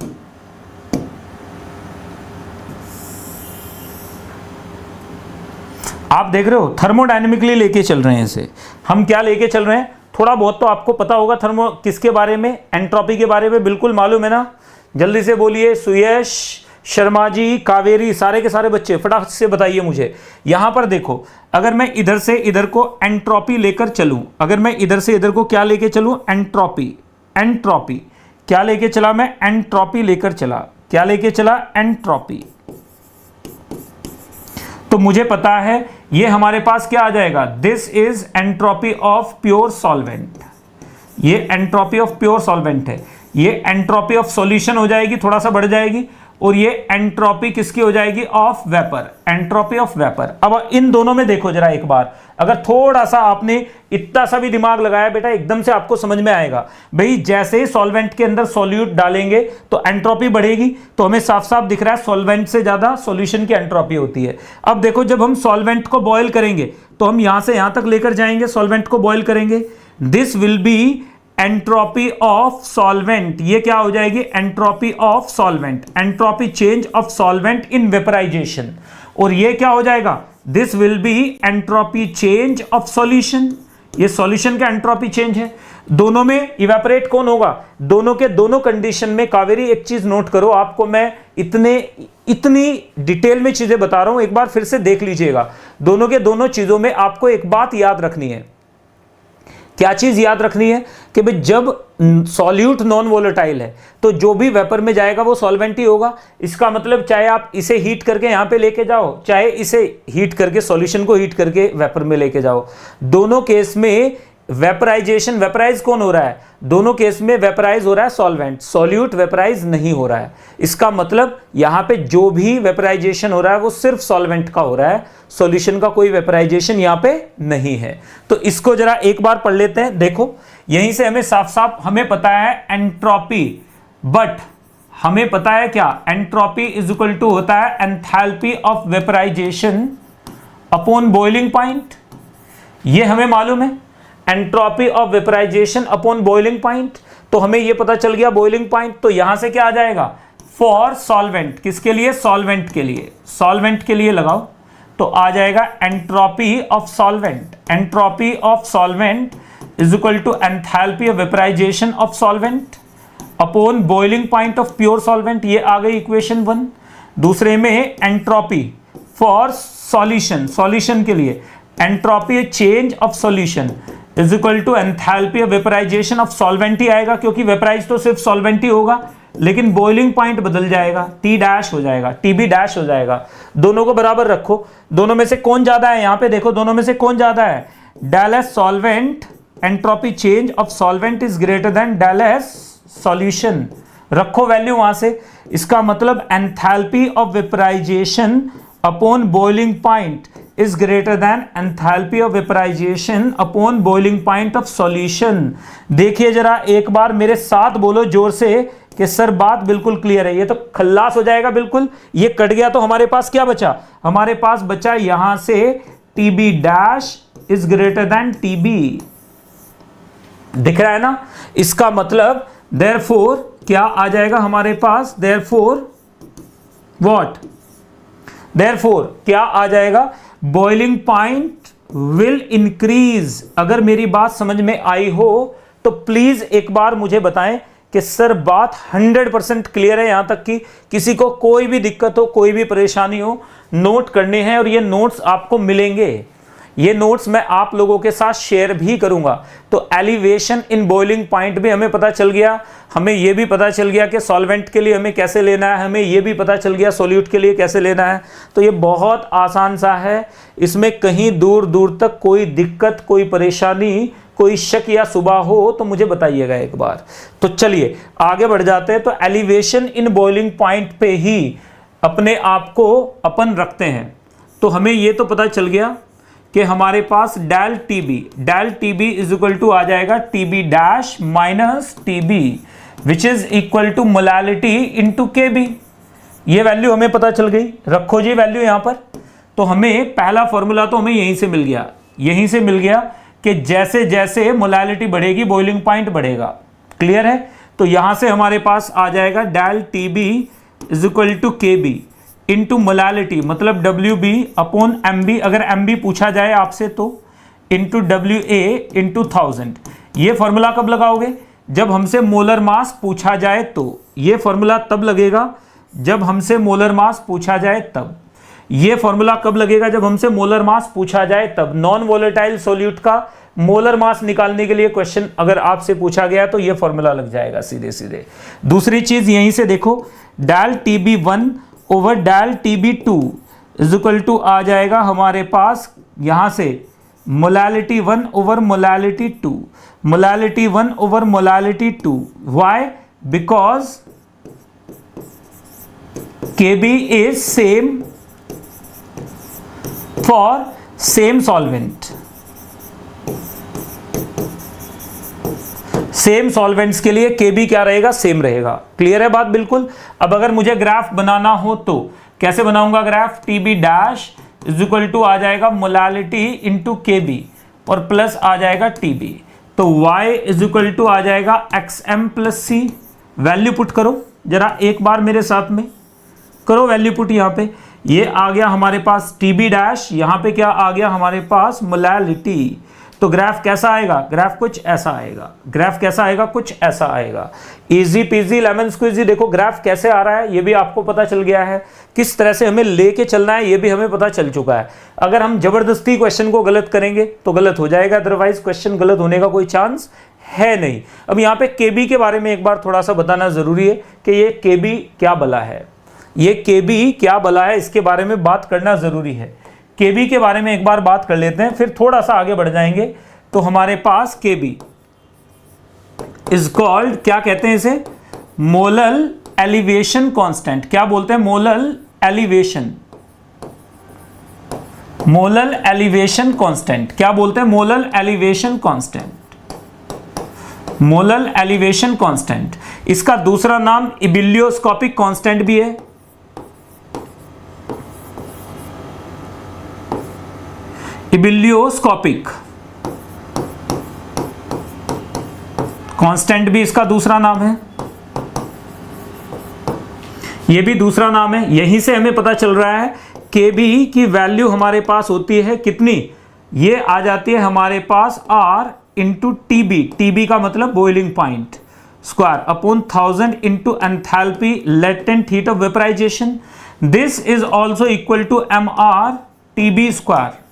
आप देख रहे हो थर्मोडायनेमिकली लेके चल रहे हैं इसे। हम क्या लेके चल रहे हैं? थोड़ा बहुत तो आपको पता होगा थर्मो किसके बारे में, एंट्रोपी के बारे में बिल्कुल मालूम है ना? जल्दी से बोलिए, सुयश, शर्मा जी, कावेरी, सारे के सारे बच्चे फटाफट से बताइए मुझे। यहां पर देखो, अगर मैं इधर से इधर को एंट्रोपी लेकर चलूं, अगर मैं इधर से इधर को क्या लेके चलूं? एंट्रोपी क्या लेके चला मैं? एंट्रोपी लेकर चला। क्या लेके चला? एंट्रोपी। तो मुझे पता है ये हमारे पास क्या आ जाएगा? This is entropy of pure solvent. ये एंट्रोपी ऑफ प्योर सॉल्वेंट है, ये एंट्रोपी ऑफ सॉल्यूशन हो जाएगी, थोड़ा सा बढ़ जाएगी, और ये एंट्रोपी किसकी हो जाएगी? Of vapour, entropy of vapour. अब इन दोनों में देखो जरा एक बार, अगर थोड़ा सा आपने इतना सा भी दिमाग लगाया बेटा, एकदम से आपको समझ में आएगा। भाई जैसे ही सॉल्वेंट के अंदर सॉल्यूट डालेंगे तो एंट्रोपी बढ़ेगी, तो हमें साफ साफ दिख रहा है सॉल्वेंट से ज्यादा सॉल्यूशन की एंट्रोपी होती है। अब देखो जब हम सॉल्वेंट को बॉयल करेंगे तो हम यहां से यहां तक लेकर जाएंगे, सॉल्वेंट को बॉयल करेंगे, this will be entropy of solvent. ये क्या हो जाएगी? Entropy of solvent, entropy change of solvent in vaporization. और ये क्या हो जाएगा? This will be entropy change of solution. ये सॉल्यूशन का एंट्रोपी चेंज है। दोनों में इवेपोरेट कौन होगा? दोनों के दोनों कंडीशन में। कावेरी एक चीज नोट करो, आपको मैं इतनी डिटेल में चीजें बता रहा हूं, एक बार फिर से देख लीजिएगा। दोनों के दोनों चीजों में आपको एक बात याद रखनी है। क्या चीज याद रखनी है? कि भाई जब सॉल्यूट नॉन वोलेटाइल है तो जो भी वेपर में जाएगा वो सॉल्वेंट ही होगा। इसका मतलब चाहे आप इसे हीट करके यहां पे लेके जाओ, चाहे इसे हीट करके सॉल्यूशन को हीट करके वेपर में लेके जाओ, दोनों केस में वेपराइजेशन, वेपराइज कौन हो रहा है? दोनों केस में वेपराइज हो रहा है सॉल्वेंट, सॉल्यूट वेपराइज नहीं हो रहा है। इसका मतलब यहां पे जो भी वेपराइजेशन हो रहा है वो सिर्फ सॉल्वेंट का हो रहा है, सॉल्यूशन का कोई वेपराइजेशन यहां पे नहीं है। तो इसको जरा एक बार पढ़ लेते हैं। देखो यहीं से हमें साफ साफ हमें पता है एंट्रोपी, बट हमें पता है क्या? एंट्रोपी इज इक्वल टू होता है enthalpy of vaporization upon boiling point. ये हमें मालूम है, entropy of vaporization upon boiling point. तो हमें यह पता चल गया बॉइलिंग पॉइंट। तो यहां से क्या आ जाएगा? फॉर सॉल्वेंट, किसके लिए? सॉल्वेंट के लिए, सॉल्वेंट के लिए लगाओ तो आ जाएगा entropy of solvent. Entropy of solvent is equal to enthalpy of vaporisation of solvent upon boiling point of pure solvent. ये आ गई इक्वेशन 1। दूसरे में एंट्रोपी फॉर सॉल्यूशन, सॉल्यूशन के लिए entropy change of solution is equal to enthalpy of vaporisation of solvent ही आएगा, क्योंकि वेपराइज तो सिर्फ सॉल्वेंट ही होगा, लेकिन बॉइलिंग पॉइंट बदल जाएगा, टी डैश हो जाएगा, टीबी डैश हो जाएगा। दोनों को बराबर रखो, दोनों में से कौन ज्यादा है, यहां पे देखो दोनों में से कौन ज्यादा है, del S solvent entropy change of solvent is greater than del S solution. रखो वैल्यू वहां से, इसका मतलब enthalpy of vaporization upon boiling point is greater than enthalpy of vaporization upon boiling point of solution। देखिए जरा एक बार मेरे साथ बोलो जोर से कि सर बात बिल्कुल क्लियर है। ये तो खल्लास हो जाएगा बिल्कुल, ये कट गया तो हमारे पास क्या बचा, हमारे पास बचा यहां से TB dash is greater then TB। दिख रहा है ना, इसका मतलब therefore क्या आ जाएगा हमारे पास, therefore what, therefore क्या आ जाएगा, बॉइलिंग पॉइंट विल इंक्रीज। अगर मेरी बात समझ में आई हो तो प्लीज एक बार मुझे बताएं कि सर बात 100% क्लियर है, यहां तक कि किसी को कोई भी दिक्कत हो, कोई भी परेशानी हो, नोट करने हैं और ये नोट्स आपको मिलेंगे। ये नोट्स मैं आप लोगों के साथ शेयर भी करूंगा। तो एलिवेशन इन बॉइलिंग पॉइंट भी हमें पता चल गया, हमें यह भी पता चल गया कि सॉल्वेंट के लिए हमें कैसे लेना है, हमें यह भी पता चल गया सॉल्यूट के लिए कैसे लेना है। तो ये बहुत आसान सा है, इसमें कहीं दूर दूर तक कोई दिक्कत, कोई परेशानी, कोई शक या सुबह हो तो मुझे बताइएगा एक बार। तो चलिए आगे बढ़ जाते हैं। तो एलिवेशन इन बॉइलिंग पॉइंट पे ही अपने आप को अपन रखते हैं। तो हमें ये तो पता चल गया कि हमारे पास del TB is equal to आ जाएगा TB dash minus TB which is equal to molality into KB. ये वैल्यू हमें पता चल गई, रखो जी वैल्यू यहां पर। तो हमें पहला फॉर्मूला तो हमें यहीं से मिल गया कि जैसे जैसे मोलालिटी बढ़ेगी बॉइलिंग पॉइंट बढ़ेगा। क्लियर है, तो यहां से हमारे पास आ जाएगा del TB is equal to KB into molality, मतलब WB अपॉन MB, अगर MB पूछा जाए आपसे तो इंटू WA इंटू 1000। ये फॉर्मूला कब लगाओगे, जब हमसे मोलर मास पूछा जाए तो। ये फॉर्मूला तब लगेगा जब हमसे मोलर मास पूछा जाए तब। ये फॉर्मूला कब लगेगा, जब हमसे मोलर मास पूछा जाए तब। नॉन वोलेटाइल सॉल्यूट का मोलर मास निकालने के लिए क्वेश्चन अगर आपसे पूछा गया तो ये फॉर्मूला लग जाएगा सीधे सीधे। दूसरी चीज यहीं से देखो, del TB1 over del TB2 is equal to आ जाएगा हमारे पास यहां से molality 1 over molality 2, molality 1 over molality 2। Why, because KB is same for same solvent. Same solvents के लिए KB क्या रहेगा, सेम रहेगा। क्लियर है बात बिल्कुल। अब अगर मुझे ग्राफ बनाना हो तो कैसे बनाऊंगा graph, TB dash is equal to आ जाएगा मोलालिटी इंटू KB और प्लस आ जाएगा TB। तो Y इज इक्वल टू आ जाएगा XM plus C। Value put करो जरा एक बार मेरे साथ में, करो वैल्यू पुट। यहाँ पे ये आ गया हमारे पास TB डैश, यहाँ पे क्या आ गया हमारे पास मोलालिटी। तो ग्राफ कैसा आएगा, ग्राफ कुछ ऐसा आएगा। ग्राफ कैसा आएगा, कुछ ऐसा आएगा। Easy peasy lemon squeezy. देखो ग्राफ कैसे आ रहा है ये भी आपको पता चल गया है, किस तरह से हमें लेके चलना है ये भी हमें पता चल चुका है। अगर हम जबरदस्ती क्वेश्चन को गलत करेंगे तो गलत हो जाएगा, अदरवाइज क्वेश्चन गलत होने का कोई चांस है नहीं। अब यहाँ पे KB के बारे में एक बार थोड़ा सा बताना जरूरी है कि ये KB क्या बला है, ये KB क्या बला है, इसके बारे में बात करना जरूरी है। KB के बारे में एक बार बात कर लेते हैं, फिर थोड़ा सा आगे बढ़ जाएंगे। तो हमारे पास KB इज कॉल्ड, क्या कहते हैं इसे, मोलल एलिवेशन कांस्टेंट। क्या बोलते हैं, molal elevation, molal elevation constant. क्या बोलते हैं, molal elevation constant, molal elevation constant. इसका दूसरा नाम इबिलियोस्कोपिक कांस्टेंट भी है। इबिलियोस्कोपिक कांस्टेंट भी इसका दूसरा नाम है, यह भी दूसरा नाम है। यहीं से हमें पता चल रहा है KB की वैल्यू हमारे पास होती है कितनी, ये आ जाती है हमारे पास R इंटू TB का मतलब boiling point square upon 1000 into enthalpy latent heat of vaporization. This is also equal to MR TB square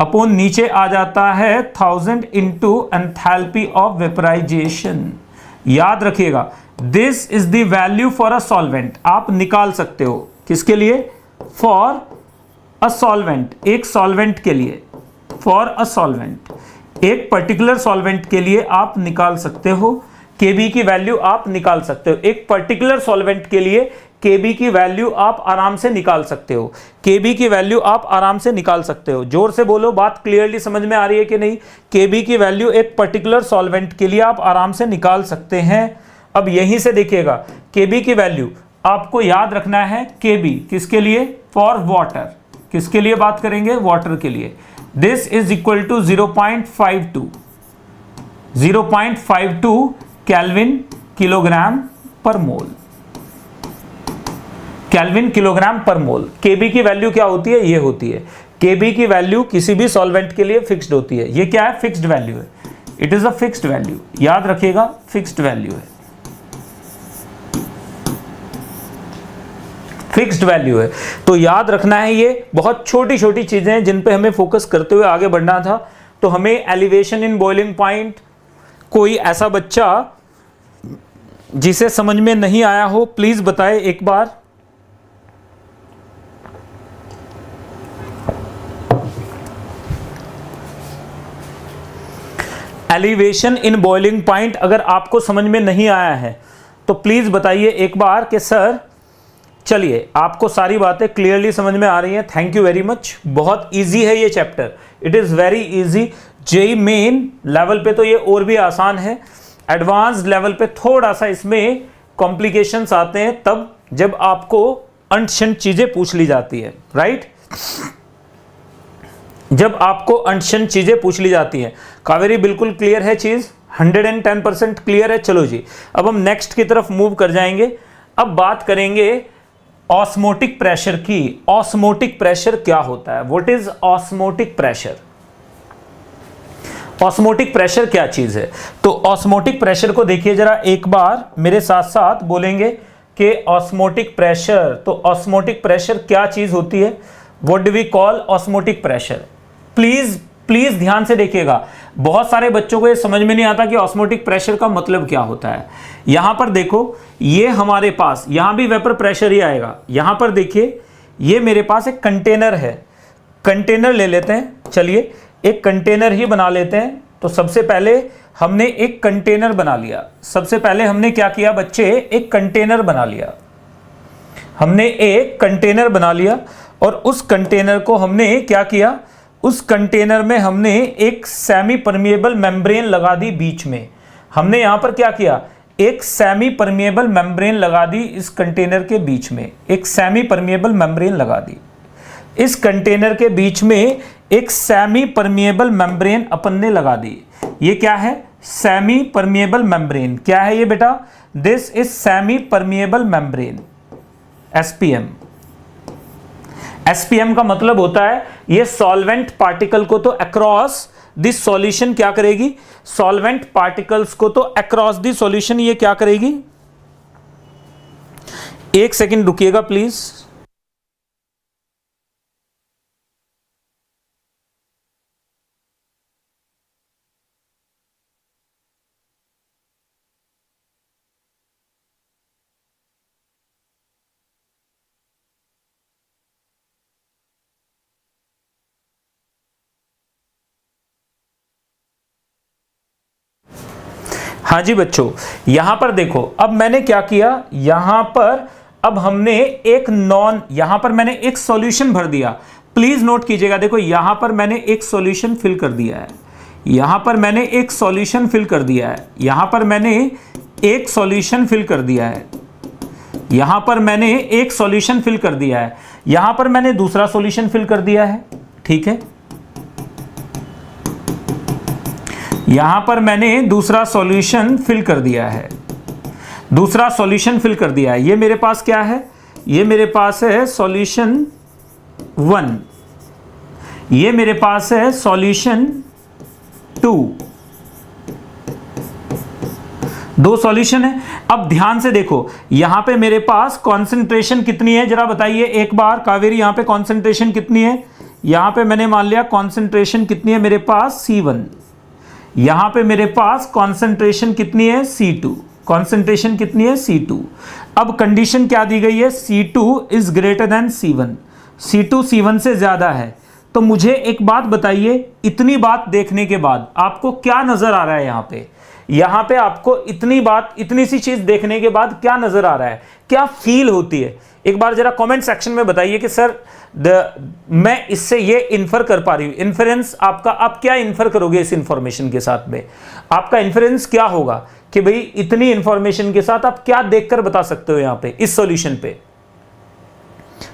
upon नीचे आ जाता है 1000 इंटू एंथैल्पी ऑफ वेपराइजेशन। याद रखिएगा, this is the value for a solvent. आप निकाल सकते हो किसके लिए? फॉर अ सॉल्वेंट, एक सॉल्वेंट के लिए, फॉर अ सॉल्वेंट, एक पर्टिकुलर सॉल्वेंट के लिए आप निकाल सकते हो। केबी की वैल्यू आप निकाल सकते हो, एक पर्टिकुलर सॉल्वेंट के लिए केबी की वैल्यू आप आराम से निकाल सकते हो। केबी की वैल्यू आप आराम से निकाल सकते हो। जोर से बोलो, बात क्लियरली समझ में आ रही है कि नहीं? केबी की वैल्यू एक पर्टिकुलर सॉल्वेंट के लिए आप आराम से निकाल सकते हैं। अब यहीं से देखिएगा, केबी की वैल्यू आपको याद रखना है। केबी किसके लिए? For water. किसके लिए बात करेंगे? वाटर के लिए। This is equal to 0.52 kelvin kilogram per mole. Kelvin kilogram per मोल। केबी की वैल्यू क्या होती है? ये होती है। केबी की वैल्यू किसी भी सॉल्वेंट के लिए फिक्स्ड होती है। ये क्या है? फिक्स्ड वैल्यू है। It is a fixed value, याद रखिएगा, फिक्स्ड वैल्यू है, फिक्स्ड वैल्यू है। तो याद रखना है, ये बहुत छोटी छोटी चीजें हैं जिन पे हमें फोकस करते हुए आगे बढ़ना था। तो हमें एलिवेशन इन बॉइलिंग पॉइंट, कोई ऐसा बच्चा जिसे समझ में नहीं आया हो प्लीज बताए एक बार। एलिवेशन इन बॉइलिंग पॉइंट अगर आपको समझ में नहीं आया है तो प्लीज बताइए एक बार कि सर, चलिए आपको सारी बातें क्लियरली समझ में आ रही हैं। Thank you very much. बहुत इजी है ये chapter, it is very easy. JEE main level पे तो ये और भी आसान है, एडवांस लेवल पे थोड़ा सा इसमें कॉम्प्लिकेशंस आते हैं तब जब आपको अनशन चीजें पूछ ली जाती है, राइट? जब आपको अनशन चीजें पूछ ली जाती हैं। कावेरी बिल्कुल क्लियर है चीज, 110% क्लियर है। चलो जी, अब हम नेक्स्ट की तरफ मूव कर जाएंगे। अब बात करेंगे ऑस्मोटिक प्रेशर की। ऑस्मोटिक प्रेशर क्या होता है? What is osmotic pressure? Osmotic pressure क्या चीज है? तो ऑस्मोटिक प्रेशर को देखिए जरा एक बार मेरे साथ साथ बोलेंगे कि ऑस्मोटिक प्रेशर। तो ऑस्मोटिक प्रेशर क्या चीज होती है? What do we call osmotic pressure? Please please ध्यान से देखिएगा, बहुत सारे बच्चों को ये समझ में नहीं आता कि ऑस्मोटिक प्रेशर का मतलब क्या होता है। यहां पर देखो, ये हमारे पास यहां भी वेपर प्रेशर ही आएगा। यहां पर देखिए, ये मेरे पास एक कंटेनर है। कंटेनर ले लेते हैं, चलिए एक कंटेनर ही बना लेते हैं। तो सबसे पहले हमने एक कंटेनर बना लिया। सबसे पहले हमने क्या किया बच्चे? एक कंटेनर बना लिया। हमने एक कंटेनर बना लिया और उस कंटेनर को हमने क्या किया? उस कंटेनर में हमने एक सेमी परमिएबल मेम्ब्रेन लगा दी बीच में। हमने यहां पर क्या किया? एक सेमी परमिएबल मेम्ब्रेन लगा दी इस कंटेनर के बीच में। एक सेमी परमिएबल मेम्ब्रेन लगा दी इस कंटेनर के बीच में। एक सेमी परमिएबल मेम्ब्रेन अपन ने लगा दी। ये क्या है? Semi permeable membrane. क्या है ये बेटा? This is semi permeable membrane, SPM. SPM का मतलब होता है ये सॉल्वेंट पार्टिकल को तो अक्रॉस दिस सॉल्यूशन क्या करेगी? सॉल्वेंट पार्टिकल्स को तो अक्रॉस दी सॉल्यूशन ये क्या करेगी? एक सेकंड रुकिएगा प्लीज। हाँ जी बच्चों, यहां पर देखो, अब मैंने क्या किया? यहां पर अब हमने एक यहां पर मैंने एक सॉल्यूशन भर दिया। प्लीज नोट कीजिएगा, देखो यहां पर मैंने एक सॉल्यूशन फिल कर दिया है। यहां पर मैंने एक सॉल्यूशन फिल कर दिया है। यहां पर मैंने एक सॉल्यूशन फिल कर दिया है। यहां पर मैंने एक सॉल्यूशन फिल कर दिया है। यहां पर मैंने दूसरा सॉल्यूशन फिल कर दिया है। ठीक है, यहां पर मैंने दूसरा सॉल्यूशन फिल कर दिया है। दूसरा सॉल्यूशन फिल कर दिया है। ये मेरे पास क्या है? ये मेरे पास है सॉल्यूशन 1। ये मेरे पास है सॉल्यूशन 2। दो सॉल्यूशन है। अब ध्यान से देखो, यहां पे मेरे पास कॉन्सेंट्रेशन कितनी है जरा बताइए एक बार। कावेरी, यहां पे कॉन्सेंट्रेशन कितनी है? यहां पे मैंने मान लिया कॉन्सेंट्रेशन कितनी है मेरे पास C1, यहां पे मेरे पास कॉन्सेंट्रेशन कितनी है C2, कॉन्सेंट्रेशन कितनी है C2। अब कंडीशन क्या दी गई है, C2 is greater then C1, C2 C1 से ज्यादा है। तो मुझे एक बात बताइए, इतनी बात देखने के बाद आपको क्या नजर आ रहा है यहां पे आपको इतनी बात, इतनी सी चीज देखने के बाद क्या नजर आ रहा है, क्या फील होती है? एक बार जरा कमेंट सेक्शन में बताइए कि सर मैं इससे ये इन्फर कर पा रही हूं। इन्फरेंस आपका, आप क्या इन्फर करोगे इस इंफॉर्मेशन के साथ में? आपका इन्फरेंस क्या होगा कि भाई इतनी इंफॉर्मेशन के साथ आप क्या देखकर बता सकते हो यहां पे इस सॉल्यूशन पे?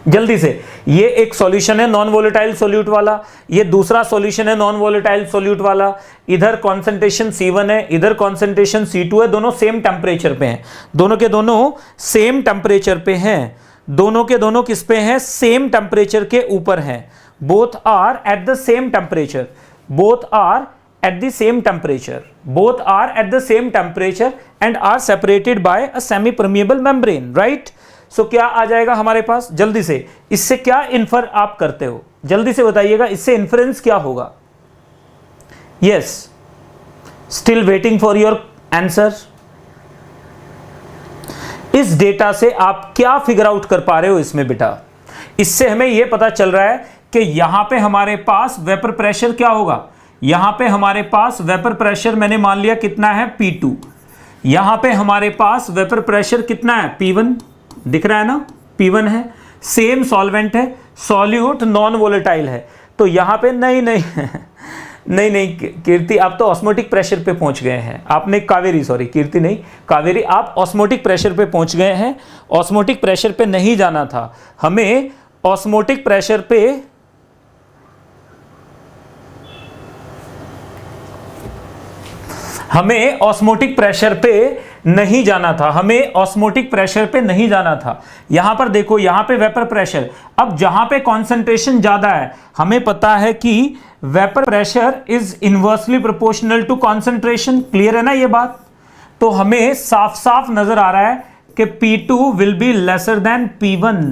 जल्दी से, ये एक सॉल्यूशन है नॉन वोलेटाइल सोल्यूट वाला, ये दूसरा सॉल्यूशन है नॉन वोलेटाइल सोल्यूट वाला। इधर कॉन्सेंट्रेशन C1 है, इधर कॉन्सेंट्रेशन C2 है, दोनों सेम टेम्परेचर पे हैं, दोनों के दोनों सेम टेम्परेचर पे हैं, दोनों के दोनों किस पे हैं, सेम टेम्परेचर के ऊपर हैं। Both are at the same temperature, both are at the same temperature, both are at the same temperature and are separated by a semi permeable membrane, right? So क्या आ जाएगा हमारे पास? जल्दी से, इससे क्या इन्फर आप करते हो, जल्दी से बताइएगा, इससे इन्फ्रेंस क्या होगा? yes, still waiting for your answer। इस डेटा से आप क्या फिगर आउट कर पा रहे हो इसमें बेटा? इससे हमें यह पता चल रहा है कि यहां पे हमारे पास वेपर प्रेशर क्या होगा, यहां पे हमारे पास वेपर प्रेशर मैंने मान लिया कितना है P2, यहां पे हमारे पास वेपर प्रेशर कितना है P1, दिख रहा है ना, P1 है, सेम सॉल्वेंट है, सॉल्यूट नॉन वोलेटाइल है। तो यहां पे नहीं नहीं कीर्ति, आप तो ऑस्मोटिक प्रेशर पे पहुंच गए हैं आपने, कावेरी, सॉरी कीर्ति नहीं, कावेरी, आप ऑस्मोटिक प्रेशर पे पहुंच गए हैं। ऑस्मोटिक प्रेशर पे नहीं जाना था हमें, ऑस्मोटिक प्रेशर पे हमें ऑस्मोटिक प्रेशर पे नहीं जाना था, हमें ऑस्मोटिक प्रेशर पे नहीं जाना था। यहां पर देखो, यहां पे वेपर प्रेशर, अब जहां पे कॉन्सेंट्रेशन ज्यादा है, हमें पता है कि vapour pressure is inversely proportional to concentration. Clear है ना ये बात? तो हमें साफ साफ नजर आ रहा है कि P2 will be lesser than P1,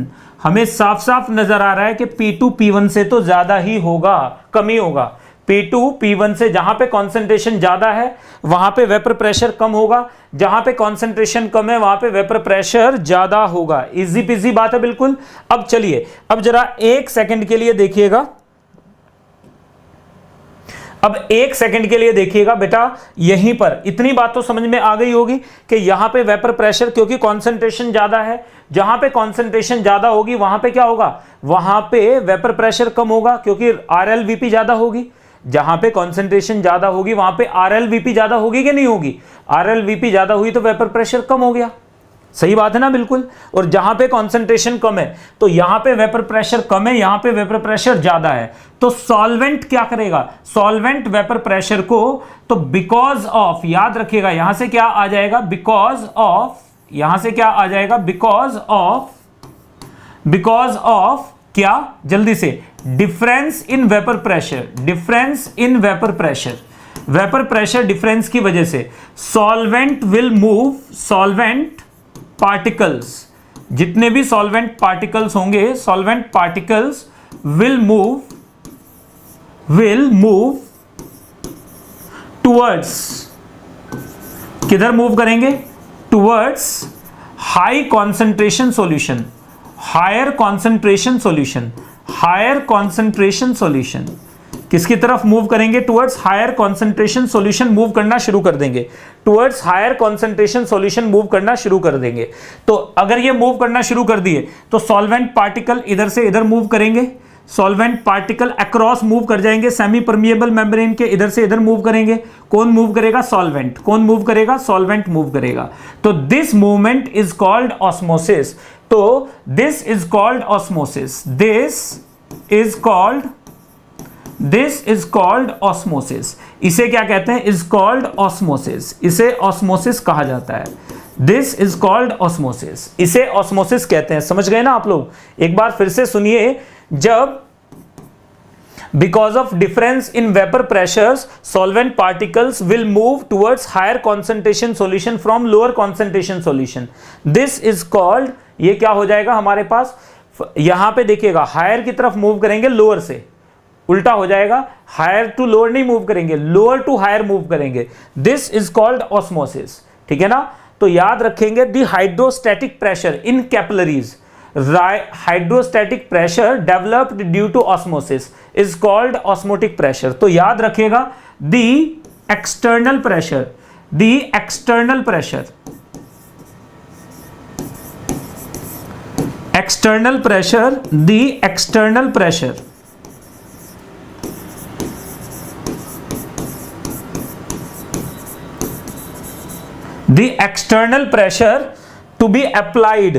हमें साफ साफ नजर आ रहा है कि P2 P1 से तो ज्यादा ही होगा, कम ही होगा। P2 P1 से, जहां पे कॉन्सेंट्रेशन ज्यादा है वहां पे वेपर प्रेशर कम होगा, जहां पे कॉन्सेंट्रेशन कम है वहां पे वेपर प्रेशर ज्यादा होगा। इजी पीजी बात है बिल्कुल। अब चलिए, अब जरा एक सेकंड के लिए देखिएगा, अब एक सेकंड के लिए देखिएगा बेटा, यहीं पर इतनी बात तो समझ में आ गई होगी कि यहां पे वेपर प्रेशर, क्योंकि कॉन्सेंट्रेशन ज्यादा है, जहां पे कॉन्सेंट्रेशन ज्यादा होगी वहां पे क्या होगा, वहां पे वेपर प्रेशर कम होगा, क्योंकि RLVP ज्यादा होगी। जहां पे कॉन्सेंट्रेशन ज्यादा होगी वहां पे RLVP ज्यादा होगी कि नहीं होगी? RLVP ज्यादा हुई तो वेपर प्रेशर कम हो गया, सही बात है ना बिल्कुल। और जहां पे कॉन्सेंट्रेशन कम है तो यहां पे वेपर प्रेशर कम है, यहां पे वेपर प्रेशर ज्यादा है। तो सॉल्वेंट क्या करेगा, सॉल्वेंट वेपर प्रेशर को, तो बिकॉज ऑफ, याद रखिएगा यहां से क्या आ जाएगा, बिकॉज ऑफ, यहां से क्या आ जाएगा, बिकॉज ऑफ क्या, जल्दी से, difference in vapour pressure, difference in vapour pressure, vapour pressure difference की वजह से solvent will move, solvent particles, जितने भी सॉल्वेंट पार्टिकल्स होंगे, solvent particles will move towards, किधर मूव करेंगे, towards high concentration solution, higher concentration solution, higher concentration solution, किसकी तरफ मूव करेंगे, towards higher concentration solution move करना शुरू कर देंगे, towards higher concentration solution move करना शुरू कर देंगे। तो अगर ये मूव करना शुरू कर दिए तो सॉल्वेंट पार्टिकल इधर से इधर मूव करेंगे, सॉल्वेंट पार्टिकल अक्रॉस मूव कर जाएंगे, सेमी परमिएबल मेम्ब्रेन के इधर से इधर मूव करेंगे। कौन मूव करेगा, सॉल्वेंट। कौन मूव करेगा, सॉल्वेंट मूव करेगा। तो this movement is called osmosis, तो this is called osmosis, this is called osmosis. इसे क्या कहते हैं, इज कॉल्ड ऑस्मोसिस, इसे ऑस्मोसिस कहा जाता है, दिस इज कॉल्ड ऑस्मोसिस, इसे ऑस्मोसिस कहते हैं। समझ गए ना आप लोग? एक बार फिर से सुनिए, जब because of difference in vapor pressures solvent particles will move towards higher concentration solution from lower concentration solution, this is called, ये क्या हो जाएगा हमारे पास, यहां पे देखिएगा हायर की तरफ मूव करेंगे लोअर से, उल्टा हो जाएगा, हायर टू लोअर नहीं मूव करेंगे, लोअर टू हायर मूव करेंगे। दिस इज कॉल्ड ऑस्मोसिस, ठीक है ना। तो याद रखेंगे the hydrostatic pressure in capillaries, hydrostatic pressure developed due to osmosis is called osmotic pressure. तो याद रखिएगा the external pressure, the external pressure, external pressure, the external pressure the external pressure to be applied,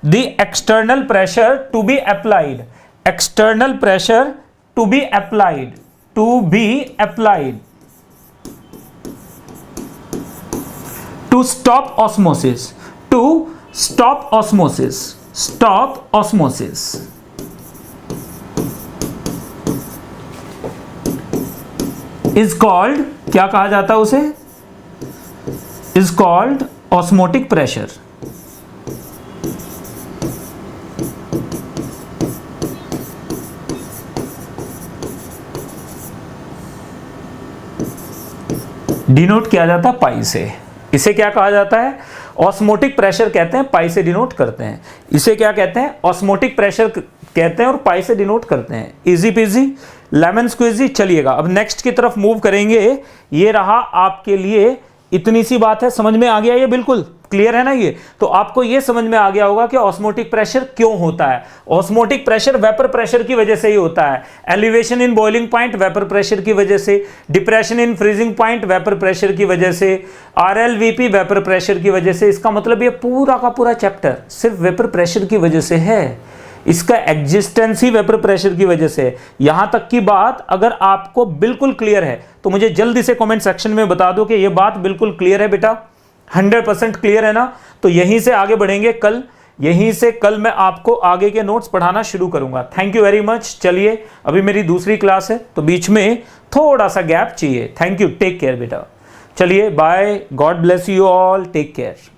the external pressure to be applied, external pressure to be applied, to be applied to stop osmosis, to stop osmosis, stop osmosis is called, क्या कहा जाता है उसे, is called osmotic pressure। Denote किया जाता है पाई से। इसे क्या कहा जाता है, ऑस्मोटिक प्रेशर कहते हैं, पाई से डिनोट करते हैं। इसे क्या कहते हैं, ऑस्मोटिक प्रेशर कहते हैं और पाई से डिनोट करते हैं। Easy peasy lemon squeezy. चलिएगा अब नेक्स्ट की तरफ मूव करेंगे। ये रहा आपके लिए, इतनी सी बात है, समझ में आ गया, ये बिल्कुल क्लियर है ना। ये तो आपको ये समझ में आ गया होगा कि ऑस्मोटिक प्रेशर क्यों होता है। ऑस्मोटिक प्रेशर वेपर प्रेशर की वजह से ही होता है। Elevation in boiling point vapour pressure की वजह से, depression in freezing point vapour pressure की वजह से, RLVP वेपर प्रेशर की वजह से। इसका मतलब ये पूरा का पूरा चैप्टर सिर्फ वेपर प्रेशर की वजह से है, इसका एग्जिस्टेंस ही वेपर प्रेशर की वजह से है। यहां तक की बात अगर आपको बिल्कुल क्लियर है तो मुझे जल्दी से कमेंट सेक्शन में बता दो कि ये बात बिल्कुल क्लियर है बेटा, 100% क्लियर है ना। तो यहीं से आगे बढ़ेंगे कल, यहीं से कल मैं आपको आगे के नोट्स पढ़ाना शुरू करूंगा। Thank you very much. चलिए अभी मेरी दूसरी क्लास है तो बीच में थोड़ा सा गैप चाहिए। थैंक यू, टेक केयर बेटा। चलिए bye, God bless you all, take care.